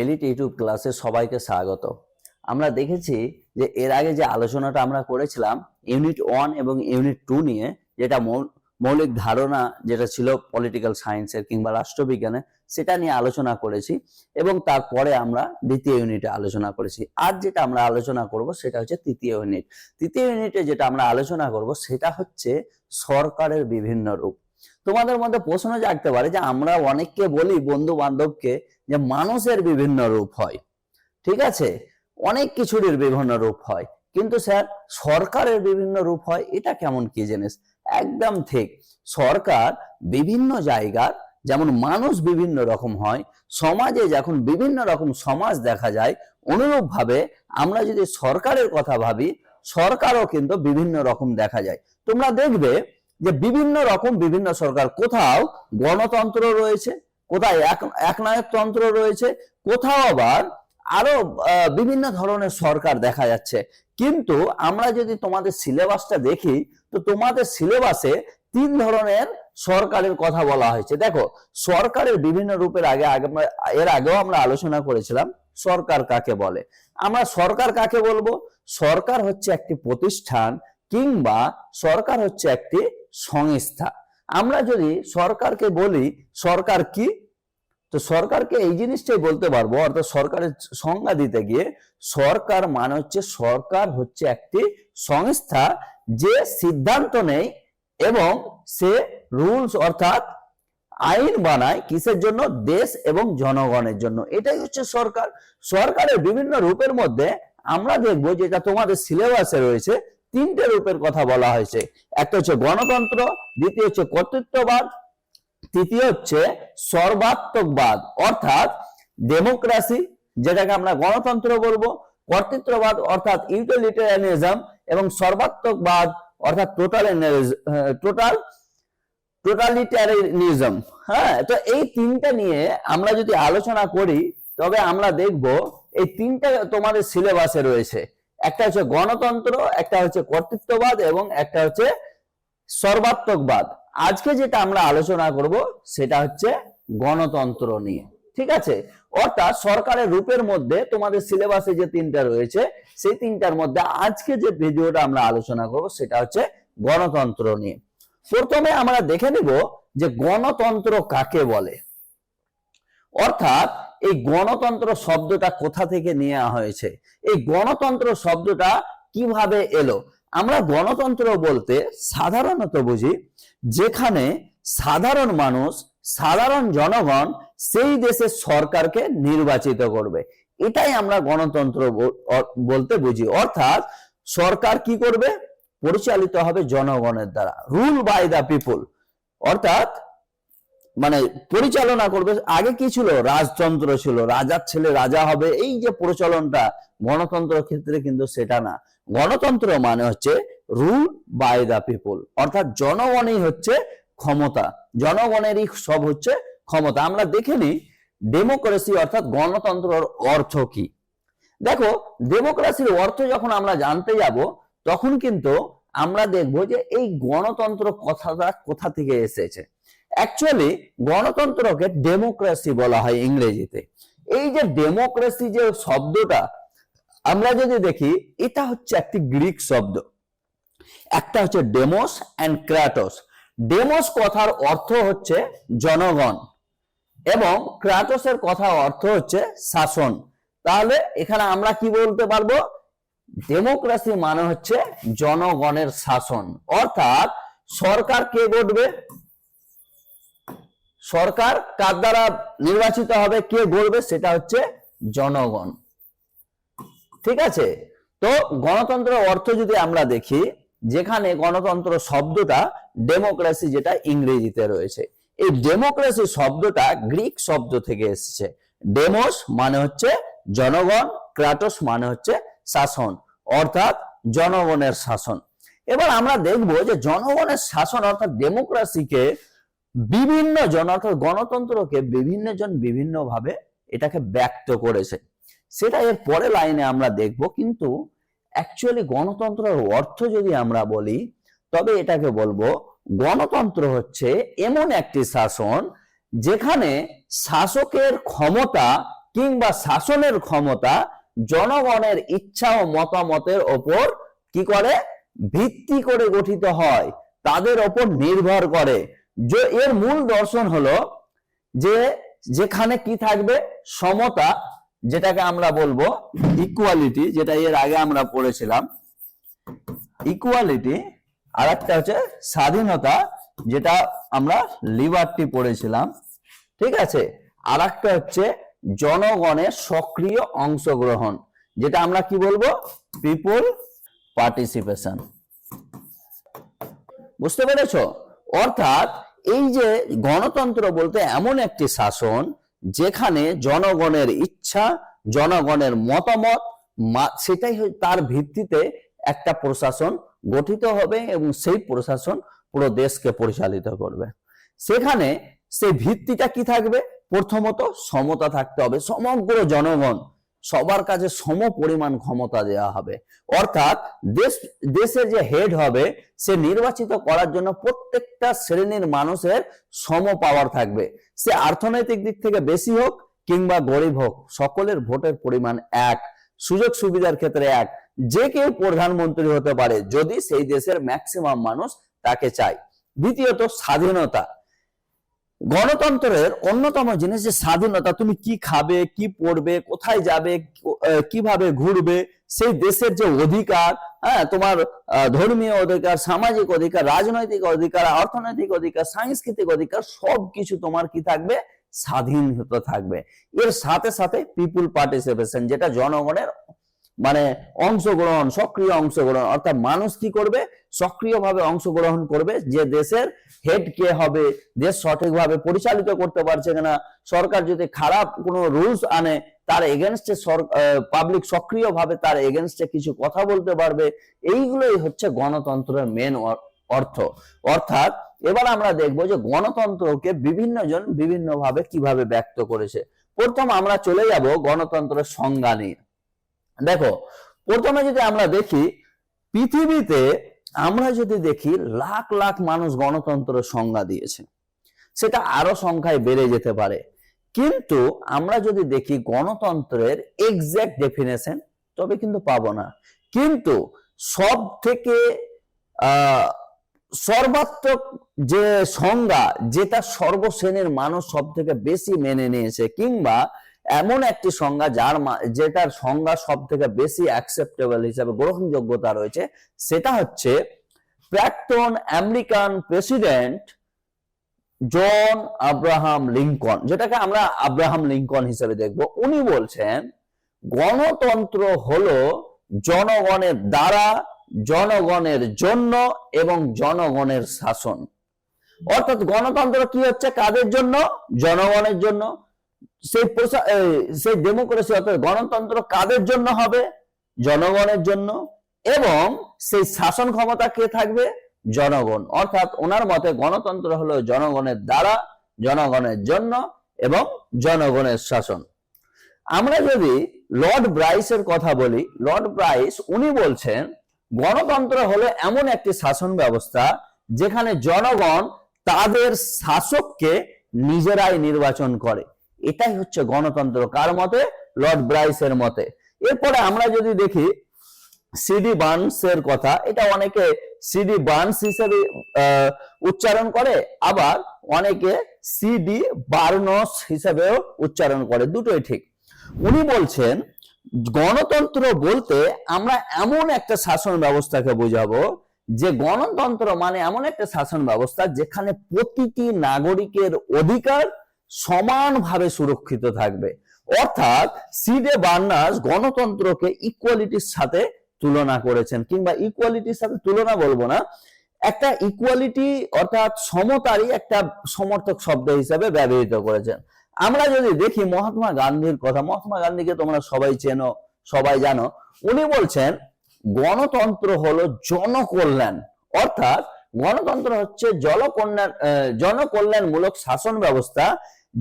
Elite YouTube ক্লাসে সবাইকে স্বাগত। আমরা দেখেছি যে এর আগে যে আলোচনাটা আমরা করেছিলাম ইউনিট 1 এবং ইউনিট 2 নিয়ে, যেটা মৌলিক ধারণা যেটা ছিল পলিটিক্যাল সায়েন্সের কিংবা রাষ্ট্রবিজ্ঞানের, সেটা নিয়ে আলোচনা করেছি এবং তারপরে আমরা দ্বিতীয় ইউনিটে আলোচনা করেছি। আর যেটা আমরা আলোচনা করব সেটা হচ্ছে তৃতীয় ইউনিট। তৃতীয় ইউনিটে যেটা আমরা আলোচনা করব সেটা হচ্ছে সরকারের বিভিন্ন রূপ। তোমাদের মধ্যে প্রশ্ন জাগতে পারে যে আমরা অনেককে বলি, বন্ধু বান্ধবকে, যে মানুষের বিভিন্ন রূপ হয়, ঠিক আছে, অনেক কিছুর বিভিন্ন রূপ হয়, কিন্তু স্যার সরকারের বিভিন্ন রূপ হয়, এটা কেমন কি জিনিস? একদম ঠিক। সরকার বিভিন্ন জায়গার, যেমন মানুষ বিভিন্ন রকম হয়, সমাজে যখন বিভিন্ন রকম সমাজ দেখা যায়, অনুরূপভাবে আমরা যদি সরকারের কথা ভাবি, সরকারও কিন্তু বিভিন্ন রকম দেখা যায়। তোমরা দেখবে যে বিভিন্ন রকম বিভিন্ন সরকার, কোথাও গণতন্ত্র রয়েছে, কোথায় একনায়কতন্ত্র রয়েছে, কোথাও আবার আরো বিভিন্ন ধরনের সরকার দেখা যাচ্ছে। কিন্তু আমরা যদি তোমাদের সিলেবাসটা দেখি, তো তোমাদের সিলেবাসে 3 ধরনের সরকারের কথা বলা হয়েছে। দেখো, সরকারের বিভিন্ন রূপের এর আগেও আমরা আলোচনা করেছিলাম সরকার কাকে বলে। আমরা সরকার কাকে বলবো? সরকার হচ্ছে একটি প্রতিষ্ঠান কিংবা সরকার হচ্ছে একটি সংস্থা। আমরা যদি সরকারকে বলি সরকার কি, তো সরকারকে এই জিনিসটাই বলতে পারবো, অর্থাৎ সরকারের সংজ্ঞা দিতে গিয়ে সরকার মানে হচ্ছে, সরকার হচ্ছে একটি সংস্থা যে সিদ্ধান্ত নেয় এবং সে রুলস অর্থাৎ আইন বানায় কিসের জন্য? দেশ এবং জনগণের জন্য। এটাই হচ্ছে সরকার। সরকারের বিভিন্ন রূপের মধ্যে আমরা দেখবো, যেটা তোমাদের সিলেবাসে রয়েছে, 3টে রূপের কথা বলা হয়েছে। একটা হচ্ছে গণতন্ত্র, দ্বিতীয় হচ্ছে কর্তৃত্ববাদ, তৃতীয় হচ্ছে সর্বাত্মকবাদ অর্থাৎ ডেমোক্রেসি, যেটাকে আমরা গণতন্ত্র বলবো, কর্তৃত্ববাদ অর্থাৎ ইউটিলিটারিয়ানিজম, এবং সর্বাত্মকবাদ অর্থাৎ টোটালিটারিয়ানিজম। হ্যাঁ, তো এই 3টা নিয়ে আমরা যদি আলোচনা করি, তবে আমরা দেখব এই 3টা তোমাদের সিলেবাসে রয়েছে। একটা হচ্ছে গণতন্ত্র, একটা হচ্ছে কর্তৃত্ববাদ এবং একটা হচ্ছে সর্বাত্মকবাদ। আজকে যেটা আমরা আলোচনা করব সেটা হচ্ছে গণতন্ত্র নিয়ে, ঠিক আছে। অর্থাৎ সরকারের রূপের মধ্যে তোমাদের সিলেবাসে যে 3টা রয়েছে, সেই 3টার মধ্যে আজকে যে ভিডিওটা আমরা আলোচনা করব সেটা হচ্ছে গণতন্ত্র নিয়ে। প্রথমে আমরা দেখে নিব যে গণতন্ত্র কাকে বলে, অর্থাৎ এই গণতন্ত্র শব্দটা কোথা থেকে নেওয়া হয়েছে, এই গণতন্ত্র শব্দটা কিভাবে এলো। আমরা গণতন্ত্র বলতে সাধারণত বুঝি যেখানে সাধারণ মানুষ, সাধারণ জনগণ সেই দেশের সরকারকে নির্বাচিত করবে, এটাই আমরা গণতন্ত্র বলতে বুঝি। অর্থাৎ সরকার কি করবে? পরিচালিত হবে জনগণের দ্বারা, রুল বাই দ্য পিপল, অর্থাৎ মানে পরিচালনা করবে। আগে কি ছিল? রাজতন্ত্র ছিল, রাজার ছেলে রাজা হবে, এই যে প্রচলনটা, গণতন্ত্র ক্ষেত্রে কিন্তু সেটা না। গণতন্ত্র মানে হচ্ছে রুল বাই দ্য পিপল, অর্থাৎ জনগণই হচ্ছে ক্ষমতা, জনগণেরই সব হচ্ছে ক্ষমতা। আমরা দেখে নিই ডেমোক্রেসি অর্থাৎ গণতন্ত্রের অর্থ কি। দেখো, ডেমোক্রেসির অর্থ যখন আমরা জানতে যাব, তখন কিন্তু আমরা দেখবো যে এই গণতন্ত্র কথাটা কোথা থেকে এসেছে। অ্যাকচুয়ালি গণতন্ত্রকে ডেমোক্রেসি বলা হয় ইংরেজিতে। এই যে ডেমোক্রেসি যে শব্দটা আমরা যদি দেখি, এটা হচ্ছে একটি গ্রিক শব্দ। একটা হচ্ছে ডেমোস এন্ড ক্রাটোস। ডেমোস কথার অর্থ হচ্ছে জনগণ এবং ক্রাটোসের কথা অর্থ হচ্ছে শাসন। তাহলে এখানে আমরা কি বলতে পারবো? ডেমোক্রেসি মানে হচ্ছে জনগণের শাসন, অর্থাৎ সরকার কে গড়বে? সরকার কার দ্বারা নির্বাচিত হবে, কে গড়বে? সেটা হচ্ছে জনগণ, ঠিক আছে। তো গণতন্ত্রের অর্থ যদি আমরা দেখি, যেখানে গণতন্ত্র শব্দটা ডেমোক্রেসি যেটা ইংরেজিতে রয়েছে, এই ডেমোক্রেসি শব্দটা গ্রিক শব্দ থেকে এসেছে। ডেমোস মানে হচ্ছে জনগণ, ক্রাটোস মানে হচ্ছে শাসন, অর্থাৎ জনগণের শাসন। এবার আমরা দেখব যে জনগণের শাসন অর্থাৎ ডেমোক্রেসিকে বিভিন্ন জন, অর্থাৎ গণতন্ত্রকে বিভিন্ন জন বিভিন্ন ভাবে এটাকে ব্যক্ত করেছে, সেটা এর পরে লাইনে আমরা দেখব। কিন্তু অ্যাকচুয়ালি গণতন্ত্রের অর্থ যদি আমরা বলি, তবে এটাকে বলবো গণতন্ত্র হচ্ছে এমন একটি শাসন যেখানে শাসকের ক্ষমতা কিংবা শাসনের ক্ষমতা জনগণের ইচ্ছা ও মতামতের ওপর কি করে, ভিত্তি করে গঠিত হয়, তাদের ওপর নির্ভর করে। যে এর মূল দর্শন হলো যে যেখানে কি থাকবে, সমতা, যেটাকে আমরা বলবো ইকুয়ালিটি, যেটা এর আগে আমরা পড়েছিলাম ইকুয়ালিটি, আর একটা হচ্ছে স্বাধীনতা, যেটা আমরা লিবার্টি পড়েছিলাম, ঠিক আছে। আর একটা হচ্ছে জনগণের সক্রিয় অংশগ্রহণ, যেটা আমরা কি বলবো, পিপল পার্টিসিপেশন। বুঝতে পেরেছো? অর্থাৎ এই যে গণতন্ত্র বলতে এমন একটি শাসন যেখানে জনগণের ইচ্ছা, জনগণের মতামত, সেটাই তার ভিত্তিতে একটা প্রশাসন গঠিত হবে এবং সেই প্রশাসন পুরো দেশকে পরিচালিত করবে। সেখানে সেই ভিত্তিটা কি থাকবে, প্রথমত সমতা থাকতে হবে, সমগ্র জনগণ সবার কাছে সম পরিমাণ ক্ষমতা দেওয়া হবে। অর্থাৎ দেশের যে হেড হবে সে নির্বাচিত করার জন্য প্রত্যেকটা শ্রেণীর মানুষের সম পাওয়ার থাকবে, সে অর্থনৈতিক দিক থেকে বেশি হোক কিংবা গরিব হোক, সকলের ভোটের পরিমাণ এক, সুযোগ সুবিধার ক্ষেত্রে এক, যে কেউ প্রধানমন্ত্রী হতে পারে যদি সেই দেশের ম্যাক্সিমাম মানুষ তাকে চায়। দ্বিতীয়ত স্বাধীনতা। গণতন্ত্রের অন্যতম জিনিস যে স্বাধীনতা, তুমি কি খাবে, কি পড়বে, কোথায় যাবে, কিভাবে ঘুরবে, সেই দেশের যে অধিকার, হ্যাঁ, তোমার ধর্মীয় অধিকার, সামাজিক অধিকার, রাজনৈতিক অধিকার, অর্থনৈতিক অধিকার, সাংস্কৃতিক অধিকার, সবকিছু তোমার কি থাকবে, স্বাধীনতা থাকবে। এর সাথে সাথে পিপুল পার্টিসিপেশন, যেটা জনগণের মানে অংশগ্রহণ, সক্রিয় অংশগ্রহণ, অর্থাৎ মানুষ কি করবে, সক্রিয়ভাবে অংশগ্রহণ করবে যে দেশের হেড কে হবে, দেশ সঠিকভাবে পরিচালিত করতে পারছে কিনা, সরকার যদি খারাপ কোনো রুলস আনে তার এগেনস্টে পাবলিক সক্রিয়ভাবে তার এগেনস্টে কিছু কথা বলতে পারবে। এইগুলোই হচ্ছে গণতন্ত্রের মেন অর্থ। অর্থাৎ এবার আমরা দেখবো যে গণতন্ত্রকে বিভিন্ন জন বিভিন্নভাবে কিভাবে ব্যক্ত করেছে। প্রথম আমরা চলে যাব গণতন্ত্রের সংজ্ঞা নিয়ে। দেখো, প্রথমে যদি আমরা দেখি পৃথিবীতে, আমরা যদি দেখি লাখ লাখ মানুষ গণতন্ত্রের সংজ্ঞা দিয়েছে, সেটা আরো সংখ্যায় বেড়ে যেতে পারে, কিন্তু আমরা যদি দেখি গণতন্ত্রের এক্সাক্ট ডেফিনেশন তবে কিন্তু পাবো না। কিন্তু সব থেকে সর্বাত্মক যে সংজ্ঞা, যেটা সর্বশ্রেণীর মানুষ সব থেকে বেশি মেনে নিয়েছে, কিংবা এমন একটি সংজ্ঞা যেটার সংজ্ঞা সব থেকে বেশি অ্যাকসেপ্টেবল হিসাবে গ্রহণযোগ্যতা রয়েছে, সেটা হচ্ছে প্রাক্তন American president John Abraham Lincoln, যেটাকে আমরা আব্রাহাম লিঙ্কন হিসেবে দেখব। উনি বলছেন গণতন্ত্র হলো জনগণের দ্বারা, জনগণের জন্য এবং জনগণের শাসন। অর্থাৎ গণতন্ত্র কি হচ্ছে, কাদের জন্য, জনগণের জন্য। সেই ডেমোক্রেসি অর্থাৎ গণতন্ত্র কাদের জন্য হবে, জনগণের জন্য, এবং সেই শাসন ক্ষমতা কে থাকবে, জনগণ। অর্থাৎ ওনার মতে গণতন্ত্র হলো জনগণের দ্বারা, জনগণের জন্য এবং জনগণের শাসন। আমরা যদি লর্ড ব্রাইসের কথা বলি, লর্ড ব্রাইস উনি বলছেন গণতন্ত্র হলো এমন একটি শাসন ব্যবস্থা যেখানে জনগণ তাদের শাসককে নিজেরাই নির্বাচন করে। এটাই হচ্ছে গণতন্ত্র। কার মতে? লর্ড ব্রাইসের মতে। এরপরে আমরা যদি দেখি সিডি বার্নসের কথা, এটা অনেকে সিডি বার্নস হিসেবে উচ্চারণ করে, আবার অনেকে সিডি বার্নস হিসেবেও উচ্চারণ করে, দুটোই ঠিক। উনি বলছেন গণতন্ত্র বলতে আমরা এমন একটা শাসন ব্যবস্থাকে বোঝাবো যে গণতন্ত্র মানে এমন একটা শাসন ব্যবস্থা যেখানে প্রতিটি নাগরিকের অধিকার সমানভাবে সুরক্ষিত থাকবে। অর্থাৎ সিডে বার্নাস গণতন্ত্রকে ইকুয়ালিটির সাথে তুলনা করেছেন, কিংবা ইকুয়ালিটির সাথে তুলনা বলবো না, একটা ইকুয়ালিটি অর্থাৎ সমতারই একটা সমর্থক শব্দ হিসেবে ব্যবহৃত করেছেন। আমরা যদি দেখি মহাত্মা গান্ধীর কথা, মহাত্মা গান্ধীকে তোমরা সবাই চেনো, সবাই জানো। উনি বলছেন গণতন্ত্র হলো জনকল্যাণ, অর্থাৎ গণতন্ত্র হচ্ছে জনকল্যাণমূলক শাসন ব্যবস্থা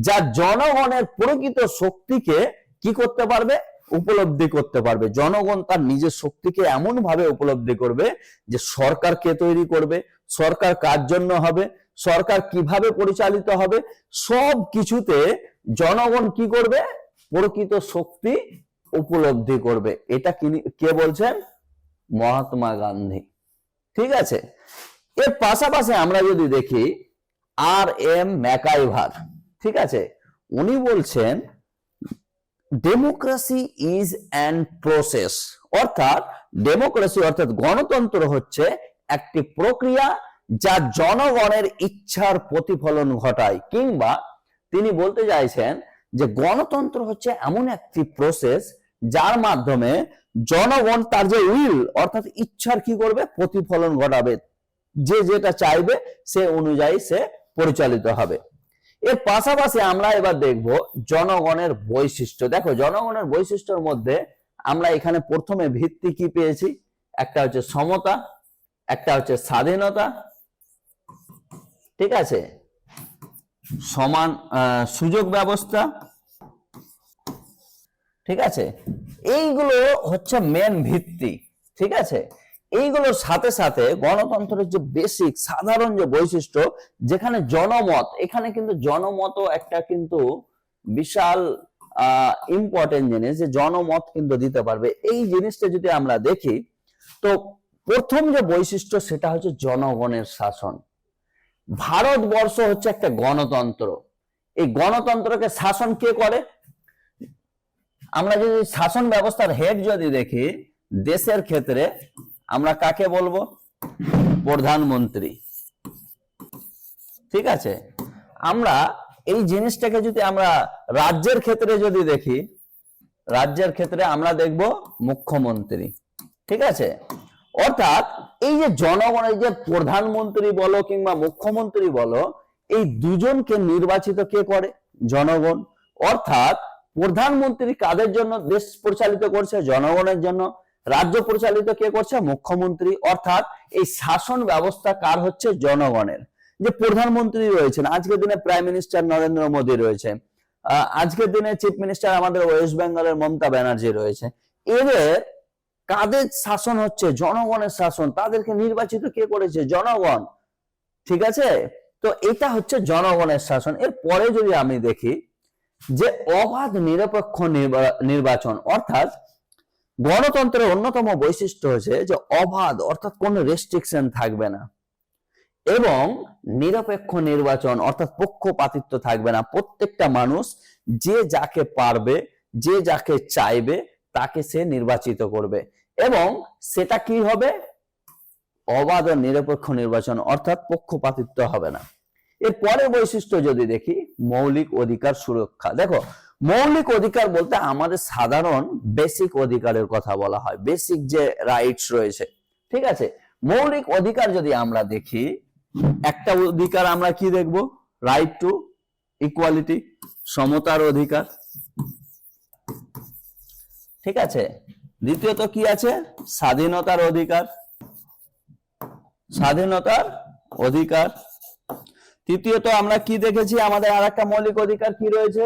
যা জনগণের প্রকৃত শক্তিকে কি করতে পারবে, উপলব্ধি করতে পারবে। জনগণ তার নিজের শক্তিকে এমন ভাবে উপলব্ধি করবে যে সরকার কে তৈরি করবে, সরকার কার জন্য হবে, সরকার কিভাবে পরিচালিত হবে, সব কিছুতে জনগণ কি করবে, প্রকৃত শক্তি উপলব্ধি করবে। এটা কে বলছেন? মহাত্মা গান্ধী। ঠিক আছে, এর পাশাপাশি আমরা যদি দেখি আর.এম. ম্যাকাইভার, ঠিক আছে, উনি বলছেন ডেমোক্রেসি ইজ অ্যান প্রসেস, অর্থাৎ ডেমোক্রেসি অর্থাৎ গণতন্ত্র হচ্ছে একটি প্রক্রিয়া যা জনগণের ইচ্ছার প্রতিফলন ঘটায়, কিংবা তিনি বলতে চাইছেন যে গণতন্ত্র হচ্ছে এমন একটি প্রসেস যার মাধ্যমে জনগণ তার যে উইল অর্থাৎ ইচ্ছার কি করবে? প্রতিফলন ঘটাবে, যে যেটা চাইবে সে অনুযায়ী সে পরিচালিত হবে। এর পাশাপাশি আমরা এবার দেখব জনগণের বৈশিষ্ট্য। দেখো, জনগণের বৈশিষ্ট্যের মধ্যে আমরা এখানে প্রথমে ভিত্তি কি পেয়েছি? একটা হচ্ছে সমতা, একটা হচ্ছে স্বাধীনতা, ঠিক আছে, সমান সুযোগ ব্যবস্থা, ঠিক আছে, এইগুলো হচ্ছে মেন ভিত্তি। ঠিক আছে, এইগুলোর সাথে সাথে গণতন্ত্রের যে বেসিক সাধারণ যে বৈশিষ্ট্য, যেখানে জনমত, এখানে কিন্তু জনমতও একটা কিন্তু বিশাল ইম্পর্টেন্ট জিনিস, যে জনমত কিন্তু দিতে পারবে। এই জিনিসটা যদি আমরা দেখি, তো প্রথম যে বৈশিষ্ট্য সেটা হচ্ছে জনগণের শাসন। ভারতবর্ষ হচ্ছে একটা গণতন্ত্র। এই গণতন্ত্রকে শাসন কে করে? আমরা যদি শাসন ব্যবস্থার হেড যদি দেখি দেশের ক্ষেত্রে, আমরা কাকে বলবো? প্রধানমন্ত্রী। ঠিক আছে, আমরা এই জিনিসটাকে যদি আমরা রাজ্যের ক্ষেত্রে যদি দেখি, রাজ্যের ক্ষেত্রে আমরা দেখব মুখ্যমন্ত্রী। ঠিক আছে, অর্থাৎ এই যে জনগণের যে প্রধানমন্ত্রী বলো কিংবা মুখ্যমন্ত্রী বলো, এই দুজনকে নির্বাচিত কে করে? জনগণ। অর্থাৎ প্রধানমন্ত্রী কাদের জন্য দেশ পরিচালিত করছে? জনগণের জন্য। রাজ্য পরিচালিত কে করছে? মুখ্যমন্ত্রী। অর্থাৎ এই শাসন ব্যবস্থা কার হচ্ছে? জনগণের। যে প্রধানমন্ত্রী রয়েছেন, আজকের দিনে প্রাইম মিনিস্টার নরেন্দ্র মোদী রয়েছে, আজকের দিনে চিফ মিনিস্টার আমাদের ওয়েস্ট বেঙ্গলের মমতা ব্যানার্জি রয়েছে, এদের কাদের শাসন হচ্ছে? জনগণের শাসন। তাদেরকে নির্বাচিত কে করেছে? জনগণ। ঠিক আছে, তো এটা হচ্ছে জনগণের শাসন। এর পরে যদি আমি দেখি যে অবাধ নিরপেক্ষ নির্বাচন, অর্থাৎ গণতন্ত্রের অন্যতম বৈশিষ্ট্য হচ্ছে যে অবাধ অর্থাৎ কোনো রেস্ট্রিকশন থাকবে না, এবং নিরপেক্ষ নির্বাচন অর্থাৎ পক্ষপাতিত্ব থাকবে না। প্রত্যেকটা মানুষ যে যাকে পারবে, যে যাকে চাইবে তাকে সে নির্বাচিত করবে, এবং সেটা কি হবে? অবাধ ও নিরপেক্ষ নির্বাচন, অর্থাৎ পক্ষপাতিত্ব হবে না। এর পরের বৈশিষ্ট্য যদি দেখি, মৌলিক অধিকার সুরক্ষা। দেখো, মৌলিক অধিকার বলতে আমাদের সাধারণ বেসিক অধিকারের কথা বলা হয়, বেসিক যে রাইটস রয়েছে। ঠিক আছে, মৌলিক অধিকার যদি আমরা দেখি, একটা অধিকার আমরা কি দেখব? রাইট টু ইকুয়ালিটি, সমতার অধিকার। ঠিক আছে, দ্বিতীয়ত কি আছে? স্বাধীনতার অধিকার, স্বাধীনতার অধিকার। তৃতীয়ত আমরা কি দেখেছি? আমাদের আর একটা মৌলিক অধিকার কি রয়েছে?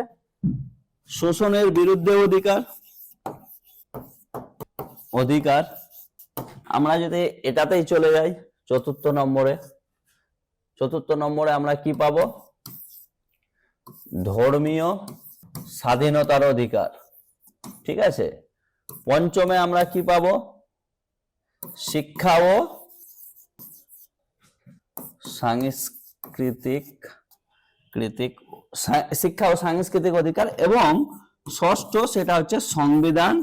শোষণের বিরুদ্ধে অধিকার, অধিকার। আমরা যদি এটাতেই চলে যাই চতুর্থ নম্বরে আমরা কি পাবো? ধর্মীয় স্বাধীনতার অধিকার। ঠিক আছে, পঞ্চমে আমরা কি পাবো? শিক্ষা ও সাংস্কৃতিক অধিকার, এবং ষষ্ঠ সেটা হচ্ছে সংবিধান।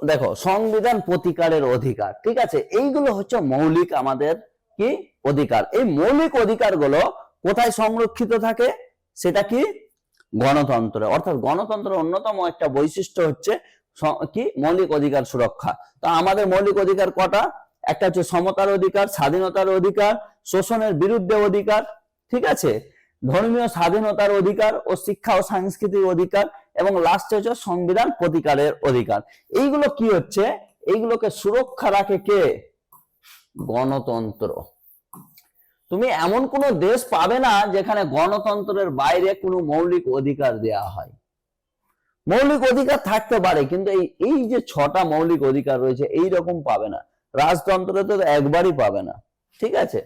দেখো, সংবিধান প্রতিকারের অধিকার। ঠিক আছে, এইগুলো হচ্ছে মৌলিক আমাদের কি অধিকার। এই মৌলিক অধিকারগুলো কোথায় সংরক্ষিত থাকে? সেটা কি? গণতন্ত্রে। অর্থাৎ গণতন্ত্রের অন্যতম একটা বৈশিষ্ট্য হচ্ছে কি? মৌলিক অধিকার সুরক্ষা। তো আমাদের মৌলিক অধিকার কটা? একটা হচ্ছে সমতার অধিকার, স্বাধীনতার অধিকার, শোষণের বিরুদ্ধে অধিকার, ঠিক আছে, ধর্মীয় স্বাধীনতার অধিকার ও শিক্ষা ও সাংস্কৃতিক অধিকার, এবং লাস্টে হচ্ছে সংবিধান প্রতিকারের অধিকার। এইগুলো কি হচ্ছে? এইগুলোকে সুরক্ষা রাখে কে? গণতন্ত্র। তুমি এমন কোন দেশ পাবে না যেখানে গণতন্ত্রের বাইরে কোনো মৌলিক অধিকার দেয়া হয়। মৌলিক অধিকার থাকতে পারে, কিন্তু এই যে 6টা মৌলিক অধিকার রয়েছে এইরকম পাবে না। রাজতন্ত্রে তো একবারই পাবে না। ঠিক আছে,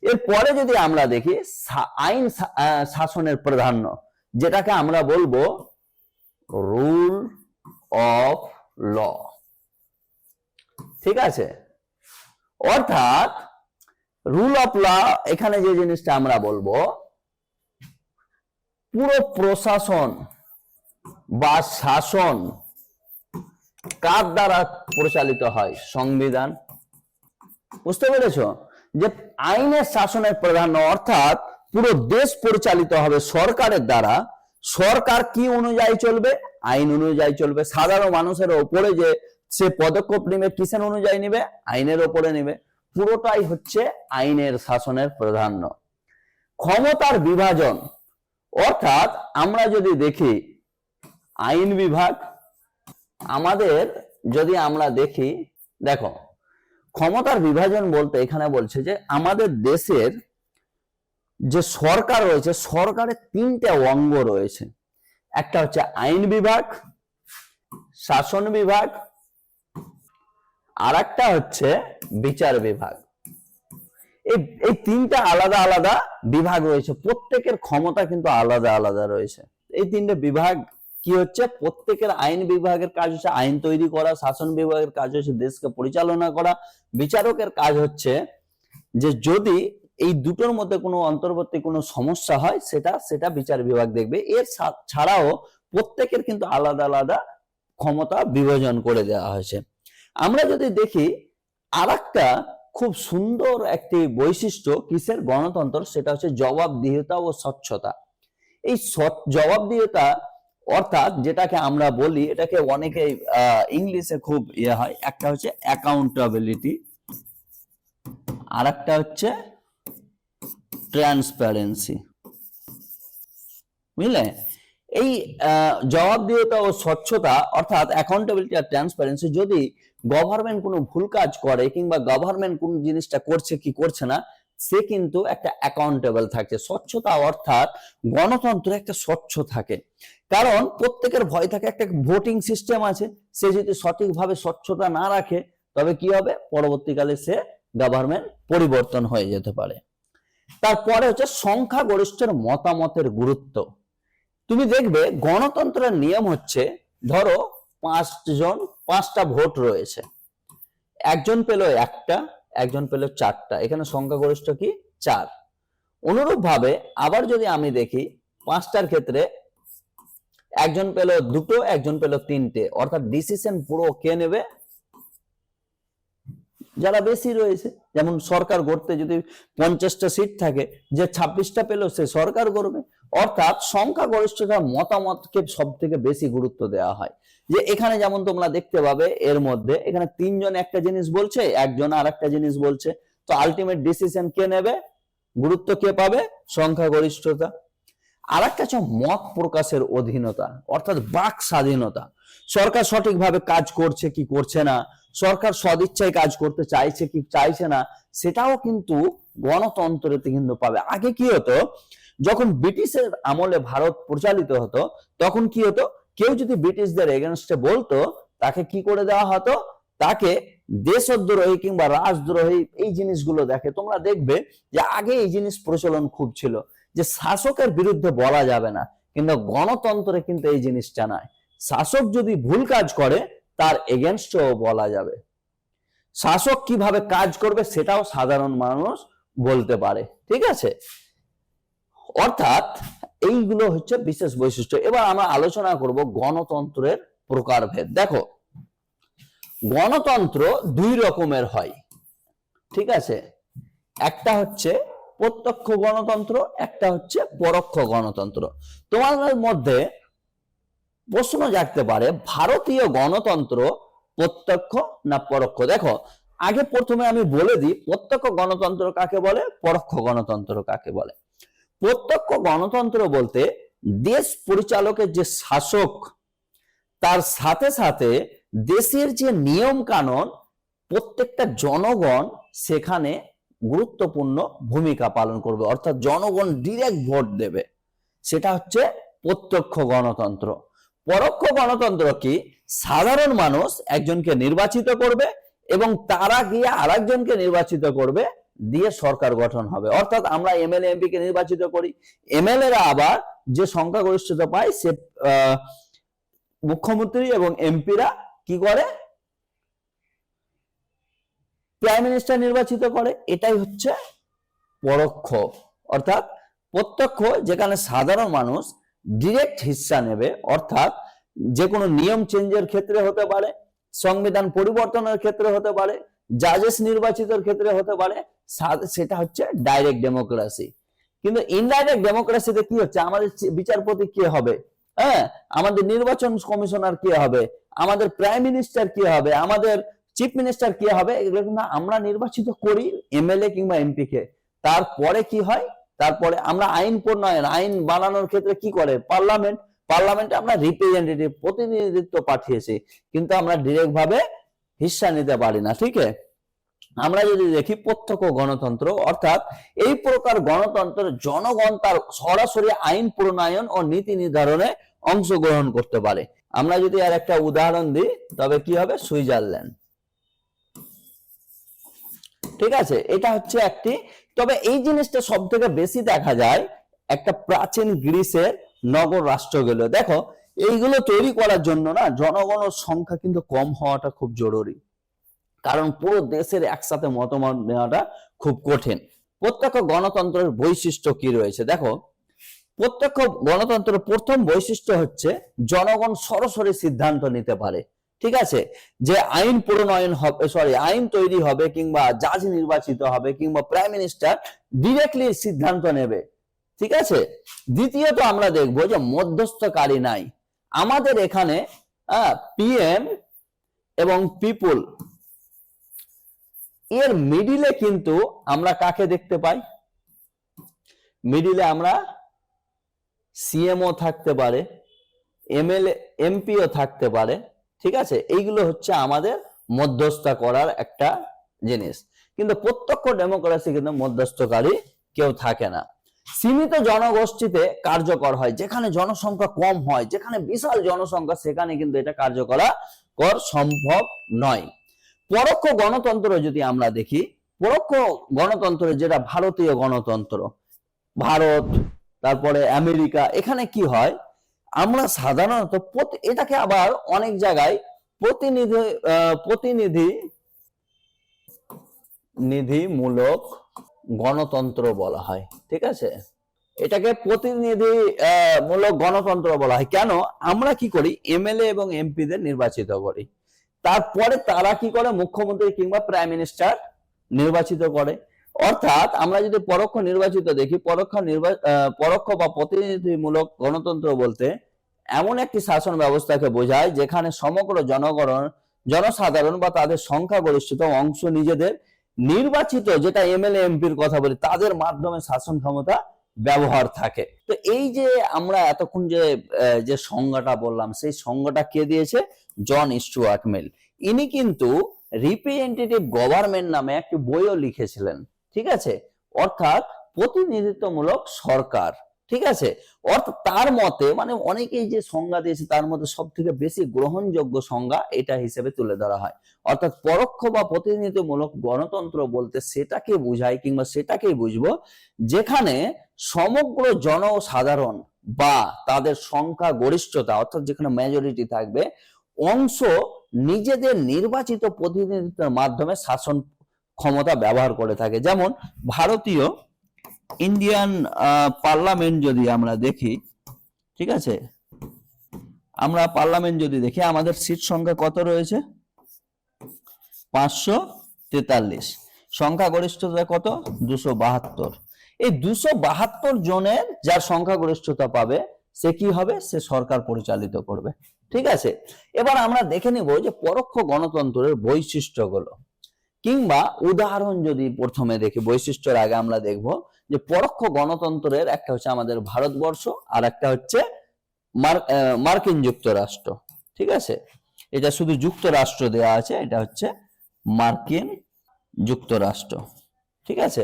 এরপরে যদি আমরা দেখি আইন শাসনের প্রাধান্য, যেটাকে আমরা বলবো রুল অফ ল। ঠিক আছে, অর্থাৎ রুল অফ ল এখানে যে জিনিসটা আমরা বলবো, পুরো প্রশাসন বা শাসন কার দ্বারা পরিচালিত হয়? সংবিধান। বুঝতে পেরেছো? যে আইনের শাসনের প্রাধান্য, অর্থাৎ পুরো দেশ পরিচালিত হবে সরকারের দ্বারা। সরকার কি অনুযায়ী চলবে? আইন অনুযায়ী চলবে। সাধারণ মানুষের ওপরে যে সে পদক্ষেপ নেবে কিসের অনুযায়ী নেবে? আইনের ওপরে নেবে। পুরোটাই হচ্ছে আইনের শাসনের প্রাধান্য। ক্ষমতার বিভাজন, অর্থাৎ আমরা যদি দেখি আইন বিভাগ, আমাদের যদি আমরা দেখি, দেখো ক্ষমতার বিভাজন বলতে এখানে বলছে যে আমাদের দেশের যে সরকার রয়েছে, সরকারের তিনটা অঙ্গ রয়েছে। একটা হচ্ছে আইন বিভাগ, শাসন বিভাগ, আর একটা হচ্ছে বিচার বিভাগ। এই তিনটা আলাদা আলাদা বিভাগ রয়েছে, প্রত্যেকের ক্ষমতা কিন্তু আলাদা আলাদা রয়েছে। এই তিনটা বিভাগ কি হচ্ছে? প্রত্যেকের আইন বিভাগের কাজ হচ্ছে আইন তৈরি করা, শাসন বিভাগের কাজ হচ্ছে দেশকে পরিচালনা করা, বিচারকের কাজ হচ্ছে যে যদি এই দুটোর মধ্যে কোনো অন্তর্বর্তী কোনো সমস্যা হয় সেটা বিচার বিভাগ দেখবে। এর ছাড়াও প্রত্যেকের কিন্তু আলাদা আলাদা ক্ষমতা বিভাজন করে দেওয়া হয়েছে। আমরা যদি দেখি আরেকটা খুব সুন্দর একটি বৈশিষ্ট্য কিসের? গণতন্ত্র, সেটা হচ্ছে জবাবদিহিতা ও স্বচ্ছতা। এই জবাবদিহিতা অর্থাৎ যেটাকে আমরা বলি, এটাকে অনেকে ইংলিশে খুব হয়, একটা হচ্ছে অ্যাকাউন্টেবিলিটি, আর একটা হচ্ছে ট্রান্সপারেন্সি। বুঝলে? এই জবাবদিহিতা ও স্বচ্ছতা অর্থাৎ অ্যাকাউন্টেবিলিটি আর ট্রান্সপারেন্সি, যদি গভর্নমেন্ট কোনো ভুল কাজ করে কিংবা গভর্নমেন্ট কোন জিনিসটা করছে কি করছে না, সে কিন্তু একটা অ্যাকাউন্টেবল থাকে। স্বচ্ছতা অর্থাৎ গণতন্ত্র একটা স্বচ্ছ থাকে, কারণ প্রত্যেকের ভয় থাকে। একটা ভোটিং সিস্টেম আছে, সে যদি সঠিকভাবে স্বচ্ছতা না রাখে তবে কি হবে? পরবর্তীকালে সে গভর্নমেন্ট পরিবর্তন হয়ে যেতে পারে। তারপরে হচ্ছে সংখ্যাগরিষ্ঠের মতামতের গুরুত্ব। তুমি দেখবে গণতন্ত্রের নিয়ম হচ্ছে, ধরো 5টা ভোট রয়েছে, একজন পেল একটা, একজন পেল 4টা, এখানে সংখ্যাগরিষ্ঠ কি? 4। অনুরূপ ভাবে আবার যদি আমি দেখি 5টার ক্ষেত্রে একজন পেল 2টো, একজন পেল 3টে, অর্থাৎ ডিসিশন পুরো কে নেবে? যারা বেশি রয়েছে। যেমন সরকার গড়তে যদি 50টা সিট থাকে, যে 26টা পেল সে সরকার গড়বে। অর্থাৎ সংখ্যাগরিষ্ঠতার মতামতকে সব থেকে বেশি গুরুত্ব দেওয়া হয়। যে এখানে যেমন তোমরা দেখতে পাবে এর মধ্যে এখানে 3 জন একটা জিনিস বলছে, একজন আর একটা জিনিস বলছে, তো আলটিমেট ডিসিশন কে নেবে? গুরুত্ব কে পাবে? সংখ্যাগরিষ্ঠতা। আর একটা হচ্ছে মত প্রকাশের অধীনতা, অর্থাৎ বাক স্বাধীনতা। সরকার সঠিকভাবে কাজ করছে কি করছে না, সরকার সদিচ্ছায় কাজ করতে চাইছে কি চাইছে না, সেটাও কিন্তু গণতন্ত্রেতে কিন্তু পাবে। আগে কি হতো, যখন ব্রিটিশের আমলে ভারত পরিচালিত হতো, তখন কি হতো, কেউ যদি ব্রিটিশদের এগেনস্টে বলতো, তাকে কি করে দেওয়া হতো? তাকে দেশদ্রোহী কিংবা রাজদ্রোহী এই জিনিসগুলো দেখে। তোমরা দেখবে যে আগে এই জিনিস প্রচলন খুব ছিল, যে শাসকের বিরুদ্ধে বলা যাবে না, কিন্তু গণতন্ত্রে কিন্তু এই জিনিসটা নয়। শাসক যদি ভুল কাজ করে তার এগেনস্টও বলা যাবে। শাসক কিভাবে কাজ করবে সেটাও সাধারণ মানুষ বলতে পারে। ঠিক আছে, অর্থাৎ এইগুলো হচ্ছে বিশেষ বৈশিষ্ট্য। এবার আমরা আলোচনা করব গণতন্ত্রের প্রকারভেদ। দেখো, গণতন্ত্র 2 রকমের হয়। ঠিক আছে, একটা হচ্ছে প্রত্যক্ষ গণতন্ত্র, একটা হচ্ছে পরোক্ষ গণতন্ত্র। তোমাদের মধ্যে প্রশ্ন জাগতে পারে, ভারতীয় গণতন্ত্র প্রত্যক্ষ না পরোক্ষ? দেখো, আগে প্রথমে আমি বলে দিই প্রত্যক্ষ গণতন্ত্র কাকে বলে, পরোক্ষ গণতন্ত্র কাকে বলে। প্রত্যক্ষ গণতন্ত্র বলতে দেশ পরিচালকের যে শাসক, তার সাথে সাথে দেশের যে নিয়ম কানুন, প্রত্যেকটা জনগণ সেখানে গুরুত্বপূর্ণ ভূমিকা পালন করবে, অর্থাৎ জনগণ ডিরেক্ট ভোট দেবে। সেটা হচ্ছে প্রত্যক্ষ গণতন্ত্র। পরোক্ষ গণতন্ত্র কি? সাধারণ মানুষ একজনকে নির্বাচিত করবে এবং তারা গিয়ে আরেকজনকে নির্বাচিত করবে দিয়ে সরকার গঠন হবে। অর্থাৎ আমরা এমএলএ এমপি কে নির্বাচিত করি, এমএলএরা আবার যে সংখ্যাগরিষ্ঠতা পায় সে মুখ্যমন্ত্রী এবং এমপিরা কি করে, প্রাইম মিনিস্টার নির্বাচিত করে। এটাই হচ্ছে পরোক্ষ। অর্থাৎ প্রত্যক্ষ যেখানে সাধারণ মানুষ ডিরেক্ট হিস্সা নেবে, অর্থাৎ যে কোনো নিয়ম চেঞ্জের ক্ষেত্রে হতে পারে, সংবিধান পরিবর্তনের ক্ষেত্রে হতে পারে, জাজেস নির্বাচিতের ক্ষেত্রে হতে পারে, সেটা হচ্ছে ডাইরেক্ট ডেমোক্রেসি। কিন্তু ইনডাইরেক্ট ডেমোক্রেসিতে কি হচ্ছে, আমাদের বিচারপতি কে হবে, হ্যাঁ, আমাদের নির্বাচন কমিশনার কে হবে, আমাদের প্রাইম মিনিস্টার কে হবে, আমাদের চিফ মিনিস্টার কে হবে, এগুলো কিন্তু আমরা নির্বাচিত করি এমএলএ কিংবা এমপি কে। তারপরে কি হয়, তারপরে আমরা আইন প্রণয়ন, আইন বানানোর ক্ষেত্রে কি করে পার্লামেন্ট, পার্লামেন্টে আমরা রিপ্রেজেন্টেটিভ প্রতিনিধিত্ব পাঠিয়েছি, কিন্তু আমরা ডিরেক্ট ভাবে হিস্সা নিতে পারি না। ঠিক আছে, আমরা যদি দেখি প্রত্যক্ষ গণতন্ত্র, অর্থাৎ এই প্রকার গণতন্ত্র জনগণ তার সরাসরি আইন প্রণয়ন ও নীতি নির্ধারণে অংশগ্রহণ করতে পারে। আমরা যদি আর একটা উদাহরণ দিই তবে কি হবে, সুইজারল্যান্ড। ঠিক আছে, এটা হচ্ছে একটি, তবে এই জিনিসটা সব থেকে বেশি দেখা যায় একটা প্রাচীন গ্রিসের নগর রাষ্ট্রগুলো। দেখো এইগুলো তৈরি করার জন্য না জনগণের সংখ্যা কিন্তু কম হওয়াটা খুব জরুরি, কারণ পুরো দেশের একসাথে মতামত নেওয়াটা খুব কঠিন। প্রত্যক্ষ গণতন্ত্রের বৈশিষ্ট্য কি রয়েছে দেখো, প্রত্যক্ষ গণতন্ত্রের প্রথম বৈশিষ্ট্য হচ্ছে জনগণ সরাসরি সিদ্ধান্ত নিতে পারে। ঠিক আছে, যে আইন প্রণয়ন হবে, আইন তৈরি হবে কিংবা জাজ নির্বাচিত হবে কিংবা প্রাইম মিনিস্টার ডিরেক্টলি সিদ্ধান্ত নেবে। ঠিক আছে, দ্বিতীয়ত আমরা দেখবো যে মধ্যস্থকারী নাই। আমাদের এখানে পিএম এবং পিপুল এর মিডিলে কিন্তু আমরা কাকে দেখতে পাই, মিডিলে আমরা সিএমও থাকতে পারে, এমএলএ এমপিও থাকতে পারে। ঠিক আছে, এইগুলো হচ্ছে আমাদের মধ্যস্থতা করার একটা জিনিস। কিন্তু প্রত্যক্ষ ডেমোক্রেসি কিন্তু মধ্যস্থকারী কেউ থাকে না, সীমিত জনগোষ্ঠীতে কার্যকর হয়। যেখানে জনসংখ্যা কম হয়, যেখানে বিশাল জনসংখ্যা, সেখানে কিন্তু এটা কার্যকর সম্ভব নয়। পরোক্ষ গণতন্ত্র যদি আমরা দেখি, পরোক্ষ গণতন্ত্র যেটা ভারতীয় গণতন্ত্র, ভারত তারপরে আমেরিকা, এখানে কি হয়, আমরা সাধারণত এটাকে আবার অনেক জায়গায় প্রতিনিধিমূলক গণতন্ত্র বলা হয়। ঠিক আছে, এটাকে প্রতিনিধিমূলক গণতন্ত্র বলা হয়। কেন, আমরা কি করি, এমএলএ এবং এমপিদের নির্বাচিত করি, তারপরে তারা কি করে, মুখ্যমন্ত্রী কিংবা প্রাইম মিনিস্টার নির্বাচিত করে। অর্থাৎ আমরা যদি পরোক্ষ নির্বাচিত দেখি, পরোক্ষ বা প্রতিনিধিমূলক গণতন্ত্র বলতে এমন একটি শাসন ব্যবস্থাকে বোঝায় যেখানে সমগ্র জনসাধারণ বা তাদের সংখ্যাগরিষ্ঠতা অংশ নিজেদের নির্বাচিত, যেটা এমএলএ এমপির কথা বলি, তাদের মাধ্যমে শাসন ক্ষমতা ব্যবহার থাকে। তো এই যে আমরা এতক্ষণ যে সংজ্ঞাটা বললাম, সেই সংজ্ঞাটা কে দিয়েছে, জন স্টুয়ার্ট মিল। ইনি কিন্তু রিপ্রেজেন্টেটিভ গভর্নমেন্ট নামে একটি বইও লিখেছিলেন। ঠিক আছে, অর্থাৎ প্রতিনিধিত্বমূলক সরকার। ঠিক আছে, অর্থাৎ তার মতে, মানে অনেকেই যে সংজ্ঞা দিয়েছে তার মধ্যে সব থেকে বেশি গ্রহণযোগ্য সংজ্ঞা এটা হিসেবে তুলে ধরা হয়। অর্থাৎ পরোক্ষ বা প্রতিনিধিত্বমূলক গণতন্ত্র বলতে সেটাকে বোঝায় কিংবা সেটাকেই বুঝবো যেখানে সমগ্র জনসাধারণ বা তাদের সংখ্যা গরিষ্ঠতা, অর্থাৎ যেখানে মেজরিটি থাকবে, অংশ নিজেদের নির্বাচিত প্রতিনিধিত্বের মাধ্যমে শাসন ক্ষমতা ব্যবহার করে থাকে। যেমন ভারতীয় ইন্ডিয়ান পার্লামেন্ট যদি আমরা দেখি, ঠিক আছে, আমরা পার্লামেন্ট যদি দেখি, আমাদের সিট সংখ্যা কত রয়েছে, 543, সংখ্যাগরিষ্ঠতা কত, 272। এই 272 জনের যার সংখ্যাগরিষ্ঠতা পাবে সে কি হবে, সে সরকার পরিচালিত করবে। ঠিক আছে, এবার আমরা দেখে নিব যে পরোক্ষ গণতন্ত্রের বৈশিষ্ট্যগুলো কিংবা উদাহরণ যদি প্রথমে দেখি, বৈশিষ্ট্যের আগে আমরা দেখব যে পরোক্ষ গণতন্ত্রের একটা হচ্ছে আমাদের ভারতবর্ষ, আর একটা হচ্ছে মার্কিন যুক্তরাষ্ট্র। ঠিক আছে, এটা শুধু যুক্তরাষ্ট্র দেওয়া আছে, এটা হচ্ছে মার্কিন যুক্তরাষ্ট্র। ঠিক আছে,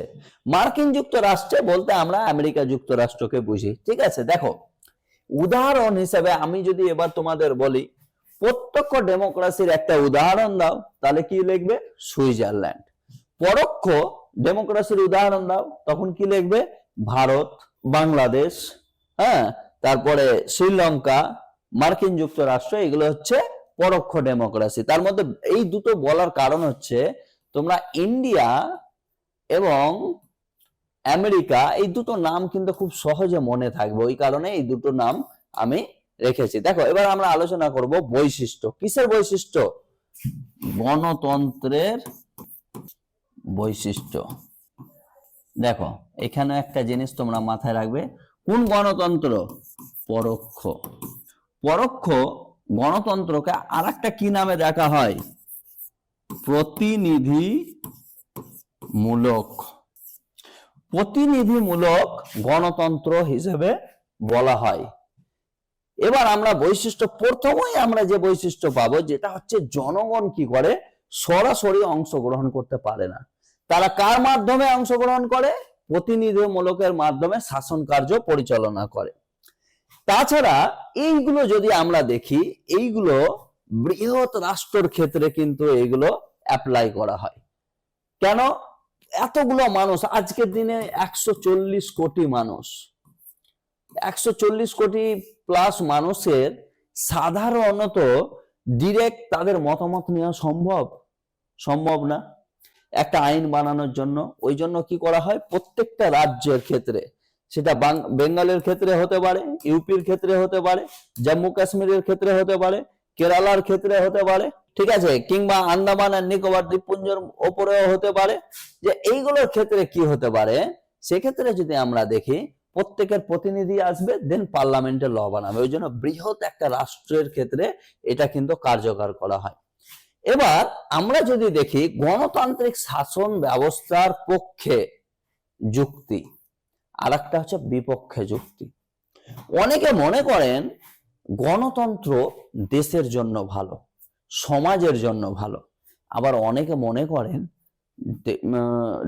মার্কিন যুক্তরাষ্ট্রে বলতে আমরা আমেরিকা যুক্তরাষ্ট্রকে বুঝি। ঠিক আছে, দেখো উদাহরণ হিসেবে আমি যদি এবার তোমাদের বলি প্রত্যক্ষ ডেমোক্রেসির একটা উদাহরণ দাও, তাহলে কি লিখবে, সুইজারল্যান্ড। পরোক্ষ ডেমোক্রেসির উদাহরণ দাও, তখন কি লিখবে? ভারত, বাংলাদেশ, হ্যাঁ, তারপরে শ্রীলঙ্কা, মার্কিন যুক্তরাষ্ট্র, এগুলো হচ্ছে পরোক্ষ ডেমোক্রেসি। তার মধ্যে এই দুটো বলার কারণ হচ্ছে তোমরা ইন্ডিয়া এবং আমেরিকা এই দুটো নাম কিন্তু খুব সহজে মনে থাকবে, ওই কারণে এই দুটো নাম আমি রেখেছি। দেখো এবার আমরা আলোচনা করব বৈশিষ্ট্য। কিসের বৈশিষ্ট্য? গণতন্ত্রের বৈশিষ্ট্য। দেখো এখানে একটা জিনিস তোমরা মাথায় রাখবে, কোন গণতন্ত্র? পরোক্ষ। পরোক্ষ গণতন্ত্রকে আরেকটা কি নামে দেখা হয়? প্রতিনিধিমূলক। প্রতিনিধিমূলক গণতন্ত্র হিসেবে বলা হয়। এবার আমরা বৈশিষ্ট্য, প্রথমেই আমরা যে বৈশিষ্ট্য পাবো যেটা হচ্ছে জনগণ কি করে? সরাসরি অংশগ্রহণ করতে পারে না। তারা কার মাধ্যমে অংশগ্রহণ করে? প্রতিনিধিমূলকের মাধ্যমে শাসন কার্য পরিচালনা করে। তাছাড়া এইগুলো যদি আমরা দেখি, এইগুলো বৃহৎ রাষ্ট্রের ক্ষেত্রে কিন্তু এইগুলো অ্যাপ্লাই করা হয়। কেন? এতগুলো মানুষ, আজকের দিনে 140 কোটি মানুষ, 140 কোটি প্লাস মানুষের সাধারণত ডিরেক্ট তাদের মতামত নেওয়া সম্ভব না একটা আইন বানানোর জন্য। ওই জন্য কি করা হয়? প্রত্যেকটা রাজ্যের ক্ষেত্রে, সেটা বেঙ্গলের ক্ষেত্রে হতে পারে, ইউপির ক্ষেত্রে হতে পারে, জম্মু কাশ্মীরের ক্ষেত্রে হতে পারে, কেরালার ক্ষেত্রে হতে পারে, ঠিক আছে, কিংবা আন্দামান আর নিকোবর দ্বীপপুঞ্জের ওপরেও হতে পারে, যে এইগুলোর ক্ষেত্রে কি হতে পারে? সেক্ষেত্রে যদি আমরা দেখি প্রত্যেকের প্রতিনিধি আসবে, দেন পার্লামেন্টে ল বানাবে। ওই জন্য বৃহৎ একটা রাষ্ট্রের ক্ষেত্রে এটা কিন্তু কার্যকর করা হয়। এবার আমরা যদি দেখি গণতান্ত্রিক শাসন ব্যবস্থার পক্ষে যুক্তি, আর একটা হচ্ছে বিপক্ষে যুক্তি। অনেকে মনে করেন গণতন্ত্র দেশের জন্য ভালো, সমাজের জন্য ভালো। আবার অনেকে মনে করেন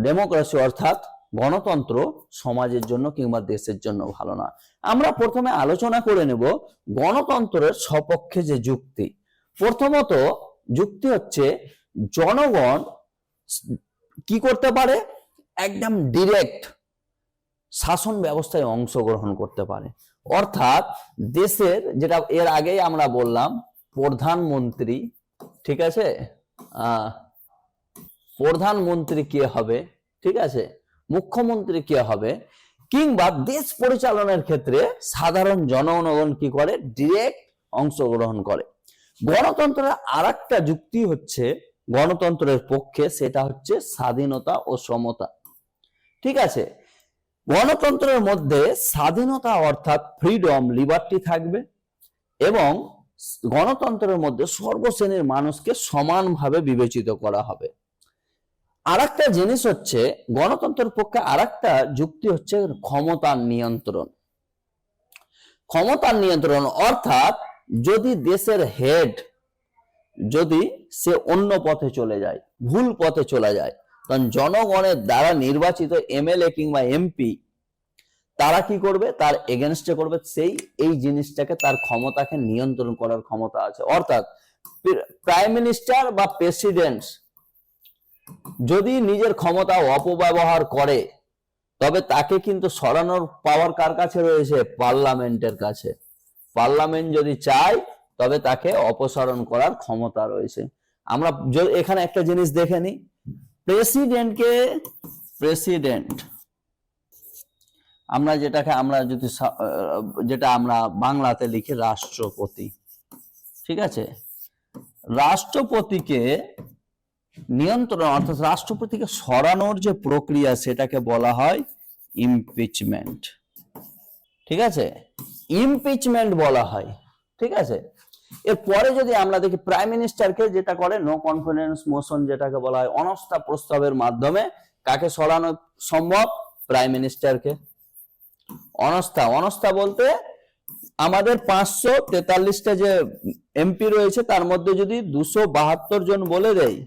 ডেমোক্রেসি অর্থাৎ গণতন্ত্র সমাজের জন্য কিংবা দেশের জন্য ভালো না। আমরা প্রথমে আলোচনা করে নেব গণতন্ত্রের সপক্ষে যে যুক্তি। প্রথমত যুক্তি হচ্ছে জনগণ কি করতে পারে? একদম ডিরেক্ট শাসন ব্যবস্থায় অংশগ্রহণ করতে পারে। অর্থাৎ দেশের, যেটা এর আগেই আমরা বললাম, প্রধানমন্ত্রী, ঠিক আছে, প্রধানমন্ত্রী কে হবে, ঠিক আছে, মুখ্যমন্ত্রী কে হবে, কিংবা দেশ পরিচালনার ক্ষেত্রে সাধারণ জনগণ কি করে? ডিরেক্ট অংশগ্রহণ করে। গণতন্ত্রের আরেকটা যুক্তি হচ্ছে গণতন্ত্রের পক্ষে, সেটা হচ্ছে স্বাধীনতা ও সমতা। ঠিক আছে, গণতন্ত্রের মধ্যে স্বাধীনতা অর্থাৎ ফ্রিডম, লিবার্টি থাকবে, এবং গণতন্ত্রের মধ্যে সর্বশ্রেণীর মানুষকে সমানভাবে বিবেচিত করা হবে। আরেকটা জিনিস হচ্ছে গণতন্ত্রের পক্ষে আরেকটা যুক্তি হচ্ছে ক্ষমতার নিয়ন্ত্রণ। ক্ষমতার নিয়ন্ত্রণ অর্থাৎ যদি দেশের হেড যদি সে অন্য পথে চলে যায়, ভুল পথে চলে যায়, তখন জনগণের দ্বারা নির্বাচিত এমএলএ কিংবা এমপি তারা কি করবে? তার এগেনস্টে করবে। এই জিনিসটাকে, তার ক্ষমতাকে নিয়ন্ত্রণ করার ক্ষমতা আছে। অর্থাৎ প্রাইম মিনিস্টার বা প্রেসিডেন্ট যদি নিজের ক্ষমতা অপব্যবহার করে, তবে তাকে কিন্তু সরানোর পাওয়ার কার কাছে রয়েছে? পার্লামেন্টের কাছে। পার্লামেন্ট যদি চায় তবে তাকে অপসারণ করার ক্ষমতা রয়েছে। আমরা এখানে একটা জিনিস দেখে নিই, প্রেসিডেন্ট আমরা যেটা আমরা বাংলাতে লিখি রাষ্ট্রপতি, ঠিক আছে, রাষ্ট্রপতিকে নিয়ন্ত্রণ অর্থাৎ রাষ্ট্রপতিকে সরানোর যে প্রক্রিয়া সেটাকে বলা হয় ইমপিচমেন্ট। ঠিক আছে, ইমপিচমেন্ট বলা হয়। ঠিক আছে, এরপরে যদি আমরা দেখি প্রাইম মিনিস্টারকে যেটা করে নো কনফিডেন্স মোশন, যেটাকে বলা হয় অনাস্থা প্রস্তাবের মাধ্যমে কাকে সরানো সম্ভব? প্রাইম মিনিস্টারকে। অনাস্থা বলতে আমাদের 543টা যে এমপি রয়েছে তার মধ্যে যদি 272 জন বলে দেয়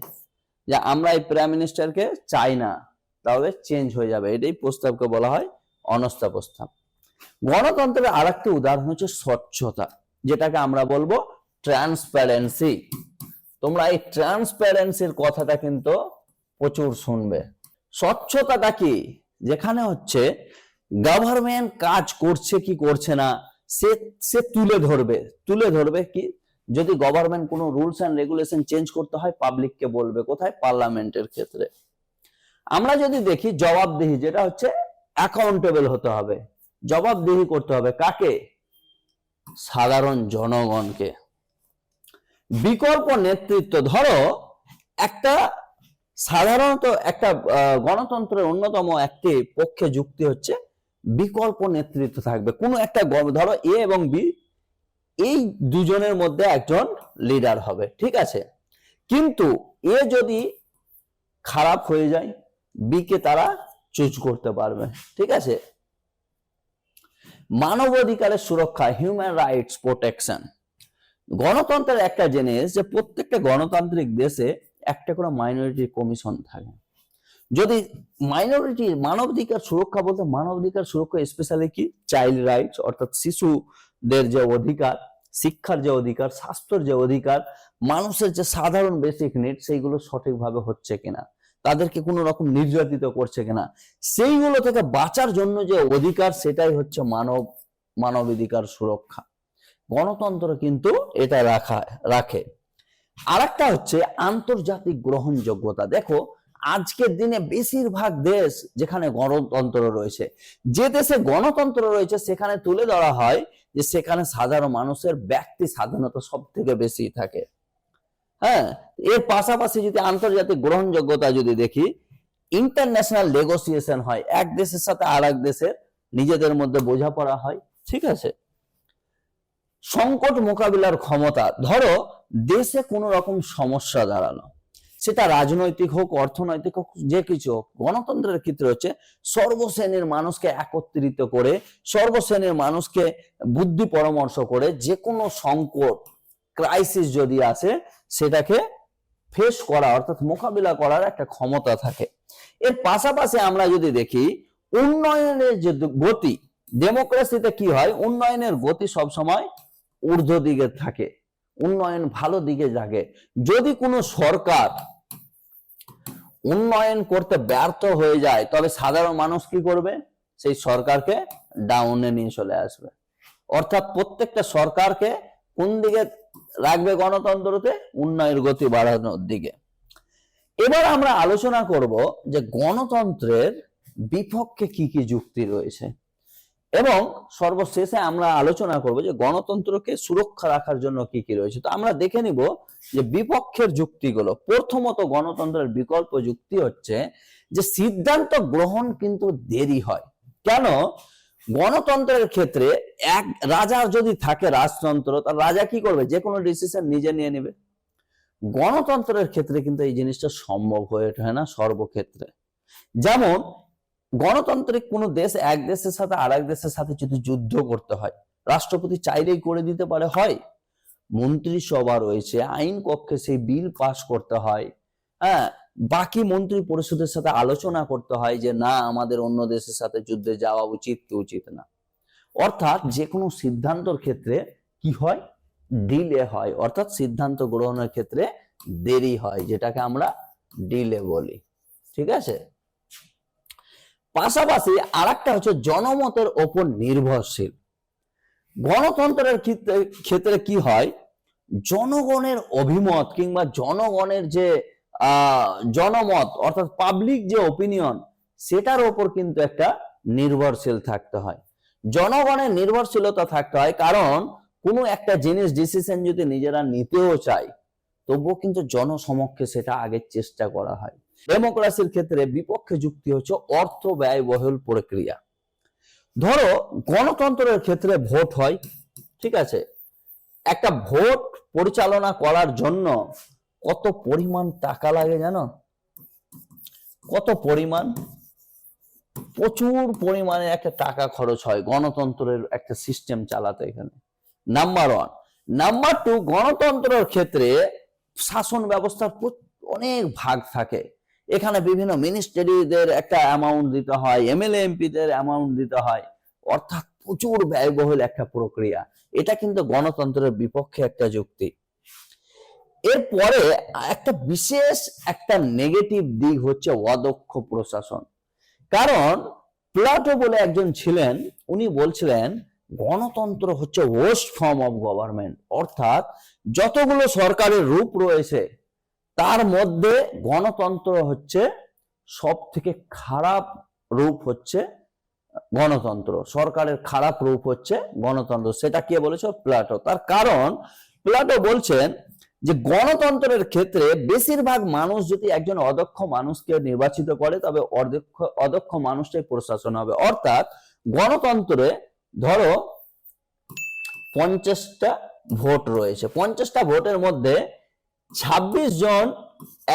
যে আমরা এই প্রাইম মিনিস্টারকে চাই না, তাহলে চেঞ্জ হয়ে যাবে। এটাই প্রস্তাবকে বলা হয় অনাস্থা প্রস্তাব। গণতন্ত্রের আরেকটি উদাহরণ হচ্ছে স্বচ্ছতা, যেটাকে আমরা বলবো ট্রান্সপারেন্সি। তোমরা এই ট্রান্সপারেন্সির কথাটা কিন্তু প্রচুর শুনবে। স্বচ্ছতাটা কি, যেখানে হচ্ছে গভর্নমেন্ট কাজ করছে কি করছে না সে সে তুলে ধরবে কি, যদি গভর্নমেন্ট কোনো রুলস এন্ড রেগুলেশন চেঞ্জ করতে হয় পাবলিককে বলবে, কোথায়, পার্লামেন্টের ক্ষেত্রে। আমরা যদি দেখি জবাবদিহি, যেটা হচ্ছে অ্যাকাউন্টেবল হতে হবে, জবাবদিহি করতে হবে কাকে, সাধারণ জনগণকে। বিকল্প নেতৃত্ব, ধরো একটা সাধারণত একটা গণতন্ত্রের অন্যতম একটি পক্ষে যুক্তি হচ্ছে বিকল্প নেতৃত্ব থাকবে, কোনো একটা ধরো এ এবং বি, এই দুজনের মধ্যে একজন লিডার হবে, ঠিক আছে, কিন্তু এ যদি খারাপ হয়ে যায় বি কে তারা চুজ করতে পারবে, ঠিক আছে। মানবাধিকারের সুরক্ষা, হিউম্যান রাইটস প্রোটেকশন, গণতন্ত্রের একটা জিনিস যে প্রত্যেকটা গণতান্ত্রিক দেশে একটা করে মাইনরিটি কমিশন থাকে। যদি মাইনরিটি মানবাধিকার সুরক্ষা বলতে, মানবাধিকার সুরক্ষা স্পেশালি কি, চাইল্ড রাইটস অর্থাৎ শিশুদের যে অধিকার, শিক্ষার যে অধিকার, স্বাস্থ্যের যে অধিকার, মানুষের যে সাধারণ বেসিক নিড সেইগুলো সঠিকভাবে হচ্ছে কিনা, তাদেরকে কোনো রকম নির্যাতিত করছে কিনা, সেইগুলো থেকে বাঁচার জন্য যে অধিকার, সেটাই হচ্ছে মানবাধিকার সুরক্ষা। গণতন্ত্র কিন্তু এটা রাখে। আর একটা হচ্ছে আন্তর্জাতিক গ্রহণযোগ্যতা। দেখো আজকের দিনে বেশিরভাগ দেশ যেখানে গণতন্ত্র রয়েছে, যে দেশে গণতন্ত্র রয়েছে সেখানে তুলে ধরা হয় যে সেখানে সাধারণ মানুষের ব্যক্তি স্বাধীনতা সব থেকে বেশি থাকে। হ্যাঁ, এর পাশাপাশি যদি আন্তর্জাতিক গ্রহণযোগ্যতা যদি দেখি, ইন্টারন্যাশনাল নেগোসিয়েশন হয়, এক দেশের সাথে আর এক দেশের নিজেদের মধ্যে বোঝাপড়া হয়, ঠিক আছে। সংকট মোকাবিলার ক্ষমতা, ধরো দেশে কোনো রকম সমস্যা দাঁড়ালো, সেটা রাজনৈতিক হোক, অর্থনৈতিক হোক, যে কিছু হোক, গণতন্ত্রের ক্ষেত্রে হচ্ছে সর্বশ্রেণীর মানুষকে একত্রিত করে, সর্বশ্রেণীর মানুষকে বুদ্ধি পরামর্শ করে যে কোনো সংকট ক্রাইসিস যদি আসে সেটাকে ফেস করা অর্থাৎ মোকাবিলা করার একটা ক্ষমতা থাকে। এর পাশাপাশি আমরা যদি দেখি উন্নয়নের যে গতি, ডেমোক্রেসিতে কি হয়, উন্নয়নের গতি সবসময় ঊর্ধ্ব দিকে থাকে, উন্নয়ন ভালো দিকে যাবে। যদি কোনো সরকার উন্নয়ন করতে ব্যর্থ হয়ে যায় তবে সাধারণ মানুষ কি করবে, সেই সরকারকে ডাউনে নিয়ে চলে আসবে। অর্থাৎ প্রত্যেকটা সরকারকে কোন দিকে রাখবে, গণতন্ত্রতে উন্নয়নের গতি বাড়ানোর দিকে। এবার আমরা আলোচনা করব যে গণতন্ত্রের বিপক্ষে কি কি যুক্তি রয়েছে, এবং সর্বশেষে আমরা আলোচনা করব যে গণতন্ত্রকে সুরক্ষা রাখার জন্য কি কি রয়েছে। তো আমরা দেখে নিব যে বিপক্ষের যুক্তিগুলো। প্রথমত গণতন্ত্রের বিকল্প যুক্তি হচ্ছে যে সিদ্ধান্ত গ্রহণ কিন্তু দেরি হয়। কেন? গণতন্ত্রের ক্ষেত্রে এক রাজার যদি থাকে রাজতন্ত্র, তার রাজা কি করবে, যে কোনো ডিসিশন নিজে নিয়ে নেবে। গণতন্ত্রের ক্ষেত্রে কিন্তু এই জিনিসটা সম্ভব হয়ে ওঠে না সর্বক্ষেত্রে। যেমন গণতান্ত্রিক কোন দেশ এক দেশের সাথে আর এক দেশের সাথে যদি যুদ্ধ করতে হয়, রাষ্ট্রপতি চাইলেই করে দিতে পারে, হয় মন্ত্রিসভা রয়েছে, আইন কক্ষে সেই বিল পাস করতে হয়, হ্যাঁ, বাকি মন্ত্রী পরিষদের সাথে আলোচনা করতে হয় যে না আমাদের অন্য দেশের সাথে যুদ্ধে যাওয়া উচিত কি উচিত না। অর্থাৎ যে কোনো সিদ্ধান্তের ক্ষেত্রে কি হয়, ডিলে হয়, অর্থাৎ সিদ্ধান্ত গ্রহণের ক্ষেত্রে দেরি হয়, যেটাকে আমরা ডিলে বলি, ঠিক আছে। পাশাপাশি আরেকটা হচ্ছে জনমতের ওপর নির্ভরশীল। গণতন্ত্রের ক্ষেত্রে কি হয়, জনগণের অভিমত কিংবা জনগণের যে জনমত অর্থাৎ পাবলিক যে ওপিনিয়ন, সেটার ওপর কিন্তু একটা নির্ভরশীল থাকতে হয়, জনগণের নির্ভরশীলতা থাকতে হয়। কারণ কোনো একটা জিনিস ডিসিশন যদি নিজেরা নিতেও চায় তবুও কিন্তু জনসমক্ষে সেটা আগে চেষ্টা করা হয়। ডেমোক্রেসির ক্ষেত্রে বিপক্ষে যুক্তি হচ্ছে অর্থ ব্যয়বহুল প্রক্রিয়া। ধরো গণতন্ত্রের ক্ষেত্রে ভোট হয়, ঠিক আছে, একটা ভোট পরিচালনা করার জন্য কত পরিমাণ টাকা লাগে জানো, কত পরিমাণ, প্রচুর পরিমাণে একটা টাকা খরচ হয় গণতন্ত্রের একটা সিস্টেম চালাতে এখানে, নাম্বার ওয়ান। নাম্বার টু, গণতন্ত্রের ক্ষেত্রে শাসন ব্যবস্থার অনেক ভাগ থাকে, এখানে বিভিন্ন মিনিস্ট্রিদের একটা অ্যামাউন্ট দিতে হয়, এমএলএ এমপিদের অ্যামাউন্ট দিতে হয়, অর্থাৎ প্রচুর ব্যয়বহুল একটা প্রক্রিয়া। এটা কিন্তু গণতন্ত্রের বিপক্ষে একটা যুক্তি। এরপরে একটা বিশেষ একটা নেগেটিভ দিক হচ্ছে অদক্ষ প্রশাসন। কারণ প্লাটো বলে একজন ছিলেন, উনি বলছিলেন গণতন্ত্র হচ্ছে ওয়ার্স্ট ফর্ম অফ গভর্নমেন্ট, অর্থাৎ যতগুলো সরকারের রূপ রয়েছে তার মধ্যে গণতন্ত্র হচ্ছে সব থেকে খারাপ রূপ হচ্ছে গণতন্ত্র, সরকারের খারাপ রূপ হচ্ছে গণতন্ত্র। সেটা কে বলেছে? প্লাটো। তার কারণ প্লাটো বলছেন যে গণতন্ত্রের ক্ষেত্রে বেশিরভাগ মানুষ যদি একজন অদক্ষ মানুষকে নির্বাচিত করে তবে অদক্ষ মানুষটাই প্রশাসন হবে। অর্থাৎ গণতন্ত্রে ধরো 50টা ভোট রয়েছে, 50টা ভোটের মধ্যে 26 জন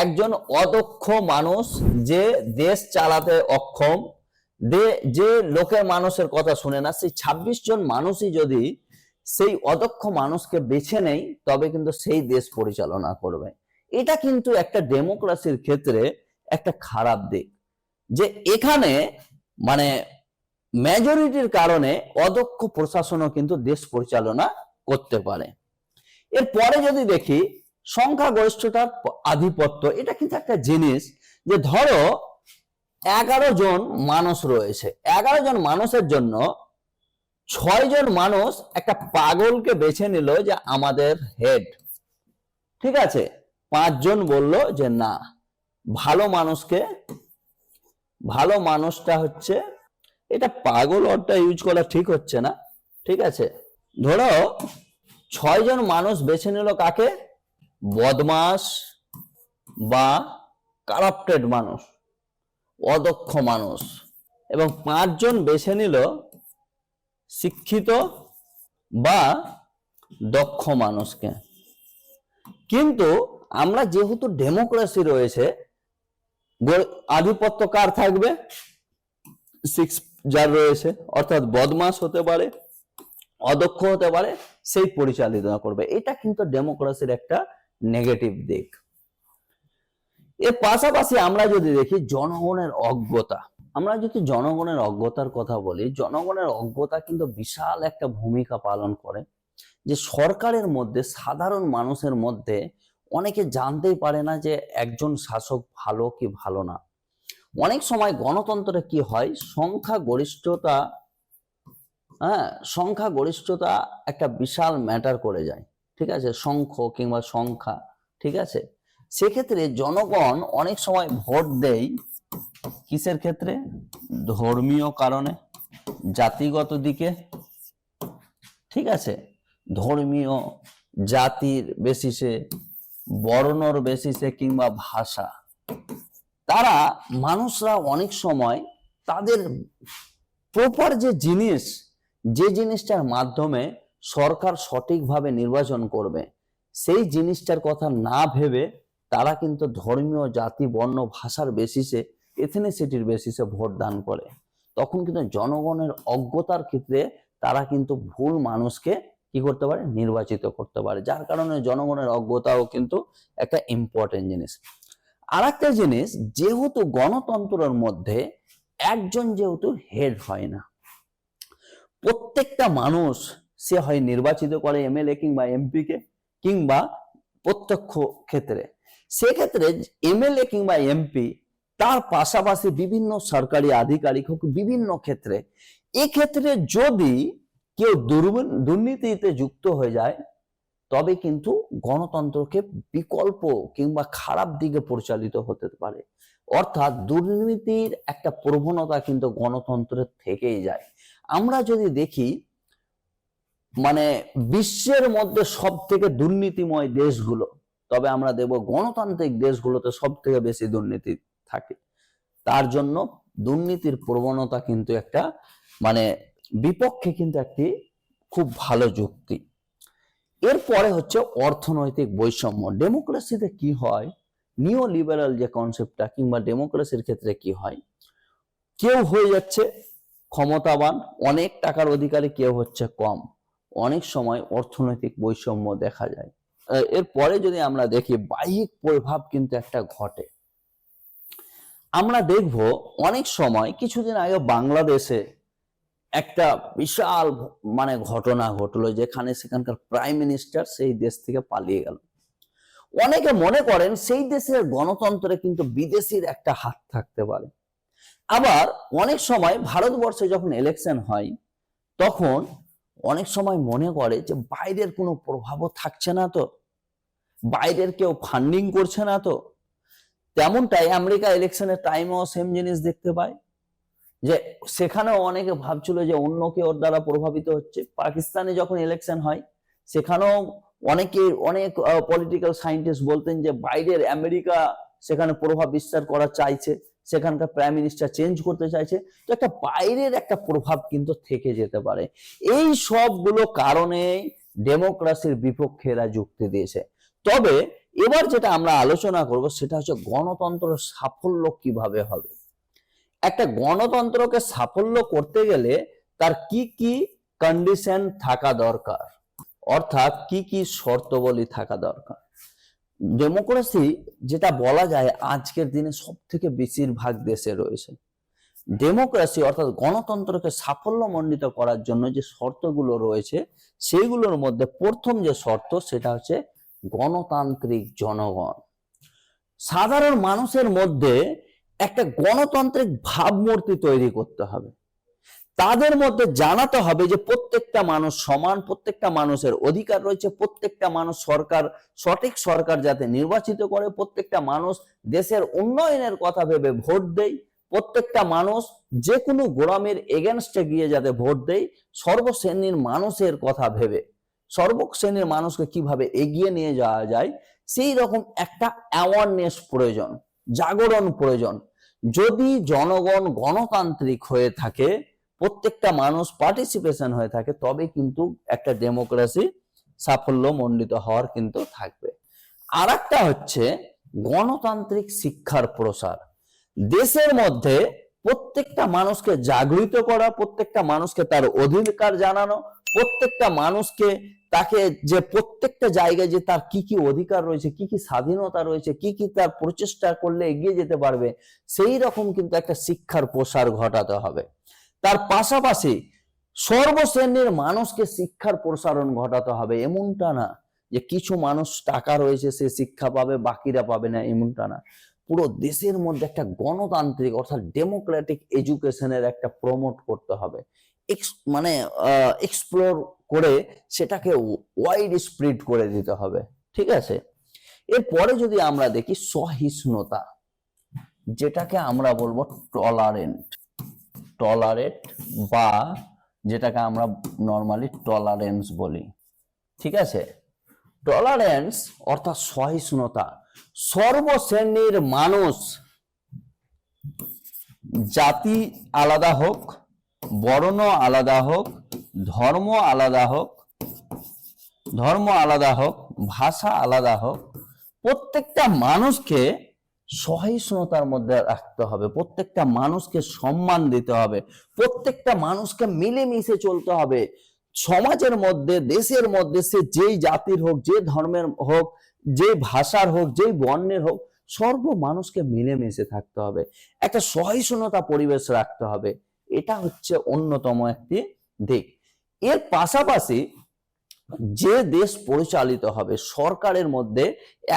একজন অদক্ষ মানুষ, যে দেশ চালাতে অক্ষম, যে লোকের মানুষের কথা শুনে না, সেই 26 জন মানুষই যদি সেই অদক্ষ মানুষকে বেছে নেই তবে কিন্তু সেই দেশ পরিচালনা করবে। এটা কিন্তু একটা ডেমোক্রেসির ক্ষেত্রে একটা খারাপ দিক, যে এখানে মানে মেজরিটির কারণে অদক্ষ প্রশাসনও কিন্তু দেশ পরিচালনা করতে পারে। এরপরে যদি দেখি সংখ্যাগরিষ্ঠতার আধিপত্য, এটা কিন্তু একটা জিনিস যে ধরো 11 জন মানুষ রয়েছে, 11 জন মানুষের জন্য 6 জন মানুষ একটা পাগলকে বেছে নিল যে আমাদের হেড, ঠিক আছে, 5 জন বলল যে না, ভালো মানুষটা হচ্ছে, এটা পাগল ওয়ার্ডটা ইউজ করা ঠিক হচ্ছে না, ঠিক আছে, ধরো 6 জন মানুষ বেছে নিল কাকে? বদমাস বা কারাপ্টেড মানুষ, অদক্ষ মানুষ, এবং 5 জন বেছে নিল শিক্ষিত বা দক্ষ মানুষকে। কিন্তু আমরা যেহেতু ডেমোক্রেসি রয়েছে, আধিপত্য কার থাকবে? 6 যার রয়েছে, অর্থাৎ বদমাস হতে পারে, অদক্ষ হতে পারে, সেই পরিচালিত করবে। এটা কিন্তু ডেমোক্রেসির একটা নেগেটিভ দিক। এর পাশাপাশি আমরা যদি দেখি জনগণের অজ্ঞতা, আমরা যদি জনগণের অজ্ঞতার কথা বলি, জনগণের অজ্ঞতা কিন্তু বিশাল একটা ভূমিকা পালন করে। যে সরকারের মধ্যে, সাধারণ মানুষের মধ্যে অনেকে জানতেই পারে না যে একজন শাসক ভালো কি ভালো না। অনেক সময় গণতন্ত্রে কি হয়, সংখ্যাগরিষ্ঠতা একটা বিশাল ম্যাটার করে যায়, ঠিক আছে, কিংবা সংখ্যা, ঠিক আছে। সেক্ষেত্রে জনগণ অনেক সময় ভোট দেয় কিসের ক্ষেত্রে? ধর্মীয় কারণে, জাতিগত দিকে, ঠিক আছে, ধর্মীয়, জাতির বেসিসে, বর্ণর বেসিসে, কিংবা ভাষা। মানুষরা অনেক সময় তাদের প্রপার যে জিনিসটার মাধ্যমে সরকার সঠিকভাবে নির্বাচন করবে, সেই জিনিসটার কথা না ভেবে তারা কিন্তু ধর্মীয়, জাতি, বর্ণ, ভাষার বেসিসে, এথনিসিটির বেসিসে ভোট দান করে। তখন কিন্তু জনগণের অজ্ঞতার ক্ষেত্রে তারা কিন্তু ভুল মানুষকে কি করতে পারে? নির্বাচিত করতে পারে। যার কারণে জনগণের অজ্ঞতাও কিন্তু একটা ইম্পর্টেন্ট জিনিস। আর একটা জিনিস, যেহেতু গণতন্ত্রের মধ্যে একজন যেহেতু হেড হয় না, প্রত্যেকটা মানুষ সে হয় নির্বাচিত করে এমএলএ কিংবা এমপি কে, কিংবা প্রত্যক্ষ ক্ষেত্রে, সেক্ষেত্রে এমএলএ কিংবা এমপি তার পাশাপাশি বিভিন্ন সরকারি আধিকারিক হোক, বিভিন্ন ক্ষেত্রে, এক্ষেত্রে যদি কেউ দুর্নীতিতে যুক্ত হয়ে যায় তবে কিন্তু গণতন্ত্রকে বিকল্প কিংবা খারাপ দিকে পরিচালিত হতে পারে। অর্থাৎ দুর্নীতির একটা প্রবণতা কিন্তু গণতন্ত্রের থেকেই যায়। আমরা যদি দেখি মানে বিশ্বের মধ্যে সব থেকে দুর্নীতিময় দেশগুলো, তবে আমরা দেব গণতান্ত্রিক দেশগুলোতে সব থেকে বেশি দুর্নীতি থাকে। তার জন্য দুর্নীতির প্রবণতা কিন্তু একটা বিপক্ষে কিন্তু একটি খুব ভালো যুক্তি। এরপরে হচ্ছে অর্থনৈতিক বৈষম্য। ডেমোক্রেসিতে কি হয়, নিও লিবারাল যে কনসেপ্টটা কিংবা ডেমোক্রেসির ক্ষেত্রে কি হয়, কেউ হয়ে যাচ্ছে ক্ষমতাবান, অনেক টাকার অধিকারী, কেউ হচ্ছে কম, অনেক সময় অর্থনৈতিক বৈষম্য দেখা যায়। এরপরে যদি আমরা দেখি বাহ্যিক প্রভাব কিন্তু একটা ঘটে। আমরা দেখব অনেক সময়, কিছুদিন আগে বাংলাদেশে একটা বিশাল ঘটনা ঘটলো, যেখানে সেখানকার প্রাইম মিনিস্টার সেই দেশ থেকে পালিয়ে গেল। অনেকে মনে করেন সেই দেশের গণতন্ত্রে কিন্তু বিদেশির একটা হাত থাকতে পারে। আবার অনেক সময় ভারতবর্ষে যখন ইলেকশন হয় তখন অনেক সময় মনে করে যে বাইরের কোনো প্রভাবও থাকছে না, তো বাইরের কেউ ফান্ডিং করছে না, তো তেমনটাই আমেরিকা ইলেকশনের টাইমেও সেম জিনিস দেখতে পায়, যে সেখানেও অনেকে ভাবছিল যে অন্য কেউ ওর দ্বারা প্রভাবিত হচ্ছে। পাকিস্তানে যখন ইলেকশন হয় সেখানেও অনেক পলিটিক্যাল সায়েন্টিস্ট বলতেন যে বাইরের আমেরিকা সেখানে প্রভাব বিস্তার করা চাইছে, সেখানকার প্রাইম মিনিস্টার চেঞ্জ করতে চাইছে, তো একটা বাইরের একটা প্রভাব কিন্তু থেকে যেতে পারে। এই সবগুলো কারণে ডেমোক্রেসির বিপক্ষে এরা যুক্তি দিয়েছে। তবে এবার যেটা আমরা আলোচনা করব সেটা হচ্ছে গণতন্ত্রের সাফল্য কিভাবে হবে। একটা গণতন্ত্রকে সাফল্য করতে গেলে তার কি কি কন্ডিশন থাকা দরকার, অর্থাৎ কি কি শর্তাবলী থাকা দরকার। ডেমোক্রেসি যেটা বলা যায় আজকের দিনে সব থেকে বেশিরভাগ দেশে রয়েছে। ডেমোক্রেসি অর্থাৎ গণতন্ত্রকে সাফল্যমণ্ডিত করার জন্য যে শর্তগুলো রয়েছে সেইগুলোর মধ্যে প্রথম যে শর্ত সেটা হচ্ছে গণতান্ত্রিক জনগণ। সাধারণ মানুষের মধ্যে একটা গণতান্ত্রিক ভাবমূর্তি তৈরি করতে হবে। তাদের মধ্যে জানাতে হবে যে প্রত্যেকটা মানুষ সমান, প্রত্যেকটা মানুষের অধিকার রয়েছে, প্রত্যেকটা মানুষ সঠিক সরকার যাতে নির্বাচিত করে, প্রত্যেকটা মানুষ দেশের উন্নয়নের কথা ভেবে ভোট দেয়, প্রত্যেকটা মানুষ যে কোনো গোলামের এগেনস্টে গিয়ে যাতে ভোট দেয়, সর্বশ্রেণীর মানুষের কথা ভেবে, সর্বশ্রেণীর মানুষকে কিভাবে এগিয়ে নিয়ে যাওয়া যায় সেই রকম একটা অ্যাওয়ারনেস প্রয়োজন, জাগরণ প্রয়োজন। যদি জনগণ গণতান্ত্রিক হয়ে থাকে, প্রত্যেকটা মানুষ পার্টিসিপেশন হয়ে থাকে, তবে কিন্তু একটা ডেমোক্রেসি সাফল্যমণ্ডিত হওয়ার কিন্তু থাকবে। আর একটা হচ্ছে গণতান্ত্রিক শিক্ষার প্রসার। দেশের মধ্যে প্রত্যেকটা মানুষকে জাগৃত করা, প্রত্যেকটা মানুষকে তার অধিকার জানানো, প্রত্যেকটা মানুষকে তাকে যে প্রত্যেকটা জায়গায় যে তার কি কি অধিকার রয়েছে, কি কি স্বাধীনতা রয়েছে, কি কি তার প্রচেষ্টা করলে এগিয়ে যেতে পারবে, সেই রকম কিন্তু একটা শিক্ষার প্রসার ঘটাতে হবে। তার পাশাপাশি সর্বশ্রেণীর মানুষকে শিক্ষার প্রসারণ ঘটাতে হবে। এমনটা না যে কিছু মানুষ টাকা রয়েছে সে শিক্ষা পাবে বাকিরা পাবে না, এমনটা না। পুরো দেশের মধ্যে একটা গণতান্ত্রিক অর্থাৎ ডেমোক্রেটিক এডুকেশনের একটা প্রমোট করতে হবে, মানে এক্সপ্লোর করে সেটাকে ওয়াইড স্প্রেড করে দিতে হবে। ঠিক আছে, এরপরে যদি আমরা দেখি সহিষ্ণুতা, যেটাকে আমরা বলবো টলারেট বা যেটাকে আমরা নর্মালি টলারেন্স বলি। ঠিক আছে, টলারেন্স অর্থাৎ সহিষ্ণুতা। সর্বশ্রেণীর মানুষ, জাতি আলাদা হোক, বর্ণ আলাদা হোক, ধর্ম আলাদা হোক, ভাষা আলাদা হোক, প্রত্যেকটা মানুষকে সহিষ্ণুতার মধ্যে রাখতে হবে, প্রত্যেকটা মানুষকে সম্মান দিতে হবে, প্রত্যেকটা মানুষকে মিলেমিশে চলতে হবে। সমাজের মধ্যে, দেশের মধ্যে সে যেই জাতির হোক, যে ধর্মের হোক, যে ভাষার হোক, যেই বর্ণের হোক, সর্ব মানুষকে মিলেমিশে থাকতে হবে, একটা সহিষ্ণুতা পরিবেশ রাখতে হবে। এটা হচ্ছে অন্যতম একটি দিক। এর পাশাপাশি যে দেশ পরিচালিত হবে সরকারের মধ্যে,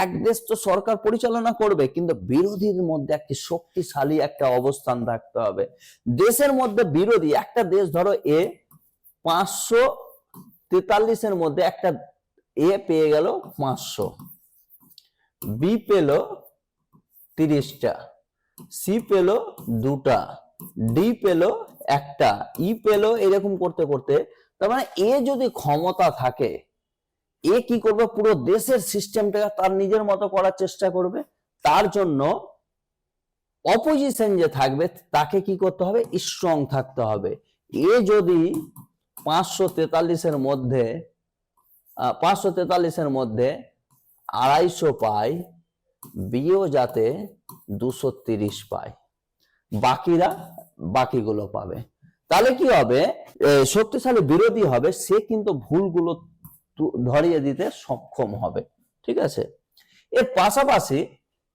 এক দেশ তো সরকার পরিচালনা করবে কিন্তু বিরোধীর মধ্যে একটি শক্তিশালী একটা অবস্থান থাকতে হবে। দেশের মধ্যে বিরোধী একটা দেশ, ধরো এ 543 মধ্যে একটা এ পেয়ে গেল 500, বি পেল 30টা, সি পেল 2টা, ডি পেল 1টা, ই পেল, এরকম করতে করতে, তার মানে এ যদি ক্ষমতা থাকে, এ কি করবে, পুরো দেশের সিস্টেমটাকে তার নিজের মতো করার চেষ্টা করবে। তার জন্য অপোজিশন যে থাকবে তাকে কি করতে হবে, স্ট্রং থাকতে হবে। এ যদি 543 মধ্যে 250 পায়, বিও যাতে 230 পায়, বাকিগুলো পাবে। তাহলে কি হবে, শক্তিশালী বিরোধী হবে, সে কিন্তু ভুলগুলো ধরিয়ে দিতে সক্ষম হবে। ঠিক আছে, এর পাশাপাশি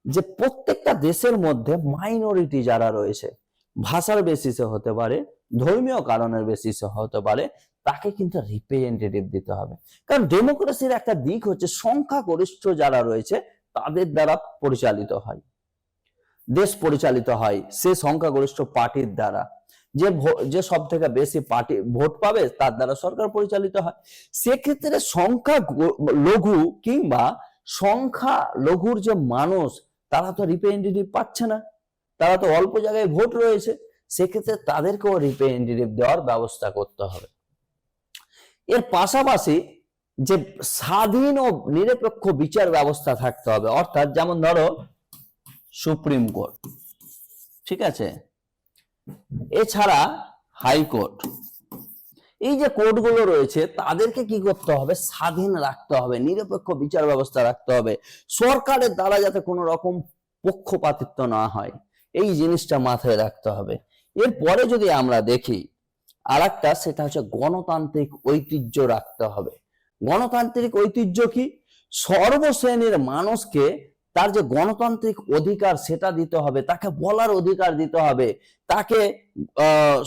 যে প্রত্যেকটা দেশের মধ্যে মাইনরিটি যারা রয়েছে, ভাষার বেসিসে হতে পারে, ধর্মীয় কারণের বেসিসে হতে পারে, তাকে কিন্তু রিপ্রেজেন্টেটিভ দিতে হবে। কারণ ডেমোক্রেসির একটা দিক হচ্ছে সংখ্যাগরিষ্ঠ যারা রয়েছে তাদের দ্বারা পরিচালিত হয়, দেশ পরিচালিত হয় সে সংখ্যাগরিষ্ঠ পার্টির দ্বারা। যে সব থেকে বেশি পার্টি ভোট পাবে তার দ্বারা সরকার পরিচালিত হয়। সেক্ষেত্রে সংখ্যা লঘু কিংবা সংখ্যা লঘুর যে মানুষ তারা তো রিপ্রেজেন্টেটিভ পাচ্ছে না, তারা তো অল্প জায়গায় ভোট রয়েছে, সেক্ষেত্রে তাদেরকেও রিপ্রেজেন্টেটিভ দেওয়ার ব্যবস্থা করতে হবে। এর পাশাপাশি যে স্বাধীন ও নিরপেক্ষ বিচার ব্যবস্থা থাকতে হবে, অর্থাৎ যেমন ধরো সুপ্রিম কোর্ট, ঠিক আছে, এছাড়া হাইকোর্ট, এই যে কোর্টগুলো রয়েছে তাদেরকে কি করতে হবে, স্বাধীন রাখতে হবে, নিরপেক্ষ বিচার ব্যবস্থা রাখতে হবে, সরকারের দ্বারা যাতে কোনো রকম পক্ষপাতিত্ব না হয়, এই জিনিসটা মাথায় রাখতে হবে। এরপরে যদি আমরা দেখি আরেকটা, সেটা হচ্ছে গণতান্ত্রিক ঐতিহ্য রাখতে হবে। গণতান্ত্রিক ঐতিহ্য কি, সর্বশ্রেণীর মানুষকে তার যে গণতান্ত্রিক অধিকার সেটা দিতে হবে, তাকে বলার অধিকার দিতে হবে, তাকে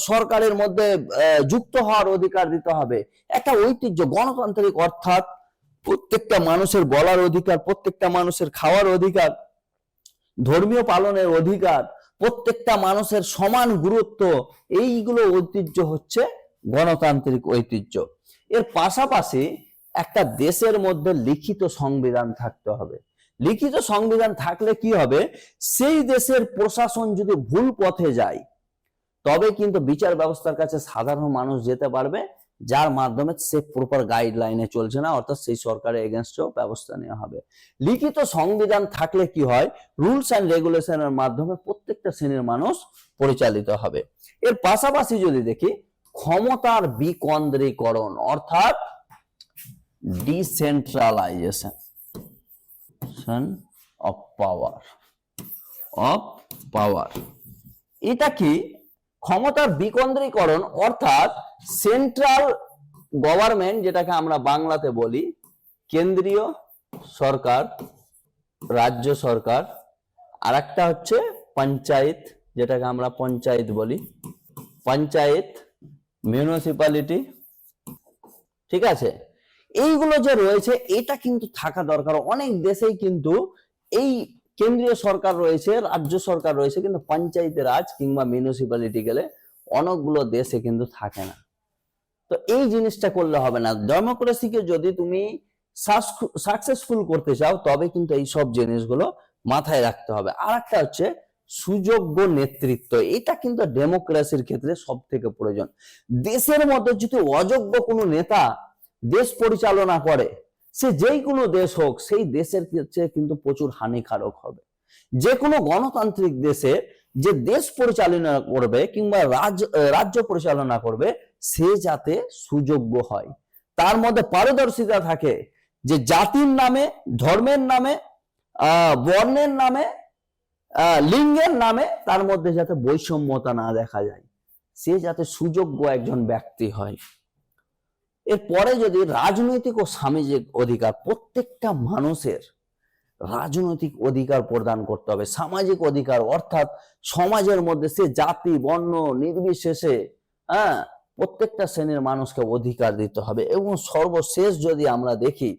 সরকারের মধ্যে যুক্ত হওয়ার অধিকার দিতে হবে। একটা ঐতিহ্য গণতান্ত্রিক, অর্থাৎ প্রত্যেকটা মানুষের বলার অধিকার, প্রত্যেকটা মানুষের খাওয়ার অধিকার, ধর্মীয় পালনের অধিকার, প্রত্যেকটা মানুষের সমান গুরুত্ব, এইগুলো ঐতিহ্য হচ্ছে গণতান্ত্রিক ঐতিহ্য। এর পাশাপাশি একটা দেশের মধ্যে লিখিত সংবিধান থাকতে হবে। লিখিত সংবিধান থাকলে কি হবে, সেই দেশের প্রশাসন যদি ভুল পথে যায় তবে কিন্তু বিচার ব্যবস্থার কাছে সাধারণ মানুষ যেতে পারবে, যার মাধ্যমে সে প্রপার গাইডলাইনে চলছে না, অর্থাৎ সেই সরকারের এগেনস্টেও ব্যবস্থা নেওয়া হবে। লিখিত সংবিধান থাকলে কি হয়, রুলস অ্যান্ড রেগুলেশনের মাধ্যমে প্রত্যেকটা শ্রেণীর মানুষ পরিচালিত হবে। এর পাশাপাশি যদি দেখি ক্ষমতার বিকেন্দ্রীকরণ, অর্থাৎ ডিসেন্ট্রালাইজেশন অফ পাওয়ার। এটা কি, ক্ষমতার বিকেন্দ্রীকরণ, অর্থাৎ সেন্ট্রাল গভর্নমেন্ট, যেটাকে আমরা বাংলাতে বলি কেন্দ্রীয় সরকার, রাজ্য সরকার, আর একটা হচ্ছে পঞ্চায়েত, যেটাকে আমরা পঞ্চায়েত বলি, পঞ্চায়েত, মিউনিসিপ্যালিটি, ঠিক আছে, এইগুলো যে রয়েছে এটা কিন্তু থাকা দরকার। অনেক দেশেই কিন্তু এই কেন্দ্রীয় সরকার রয়েছে, রাজ্য সরকার রয়েছে, কিন্তু পঞ্চায়েতে রাজ কিংবা মিউনিসিপ্যালিটি গেলে অনেকগুলো দেশে কিন্তু থাকে না। তো এই জিনিসটা করলে হবে না। ডেমোক্রেসিকে যদি তুমি সাকসেসফুল করতে চাও তবে কিন্তু এই সব জিনিসগুলো মাথায় রাখতে হবে। আর একটা হচ্ছে সুযোগ্য নেতৃত্ব, এটা কিন্তু ডেমোক্রেসির ক্ষেত্রে সব থেকে প্রয়োজন। দেশের মধ্যে যদি অযোগ্য কোনো নেতা দেশ পরিচালনা করে, সে যেই কোনো দেশ হোক, সেই দেশের ক্ষেত্রে কিন্তু প্রচুর হানিকারক হবে। যে কোনো গণতান্ত্রিক দেশে যে দেশ পরিচালনা করবে কিংবা রাজ্য পরিচালনা করবে, সে যাতে সুযোগ্য হয়, তার মধ্যে পারদর্শিতা থাকে, যে জাতির নামে, ধর্মের নামে, বর্ণের নামে, লিঙ্গের নামে তার মধ্যে যাতে বৈষম্যতা না দেখা যায়, সে যাতে সুযোগ্য একজন ব্যক্তি হয়। এরপরে যদি রাজনৈতিক ও সামাজিক অধিকার, প্রত্যেকটা মানুষের রাজনৈতিক অধিকার প্রদান করতে হবে। সামাজিক অধিকার অর্থাৎ সমাজের মধ্যে সে জাতি বর্ণ নির্বিশেষে প্রত্যেকটা শ্রেণীর মানুষকে অধিকার দিতে হবে। এবং সর্বশেষ যদি আমরা দেখি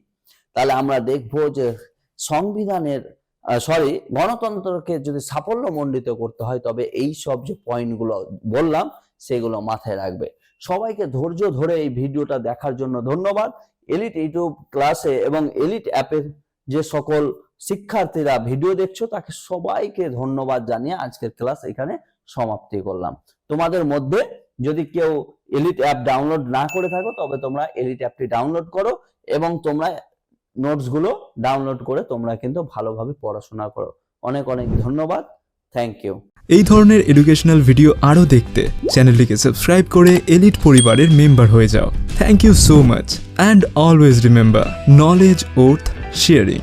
তাহলে আমরা দেখব যে সংবিধানের গণতন্ত্রকে যদি সাফল্যমণ্ডিত করতে হয় তবে এই সব যে পয়েন্টগুলো বললাম সেগুলো মাথায় রাখবে। সবাইকে ধৈর্য ধরে এই ভিডিওটা দেখার জন্য ধন্যবাদ। এলিট ইউটিউব ক্লাসে এবং এলিট অ্যাপের যে সকল শিক্ষার্থীরা ভিডিও দেখছো তাকে সবাইকে ধন্যবাদ জানিয়ে আজকের ক্লাস এখানে সমাপ্তি করলাম। তোমাদের মধ্যে যদি কেউ এলিট অ্যাপ ডাউনলোড না করে থাকো তবে তোমরা এলিট অ্যাপটি ডাউনলোড করো এবং তোমরা নোটস গুলো ডাউনলোড করে তোমরা কিন্তু ভালোভাবে পড়াশোনা করো। অনেক অনেক ধন্যবাদ, থ্যাংক ইউ। এই ধরনের এডুকেশনাল ভিডিও আরও দেখতে চ্যানেলটিকে সাবস্ক্রাইব করে এলিট পরিবারের মেম্বার হয়ে যাও। Thank you so much and always remember, knowledge worth sharing.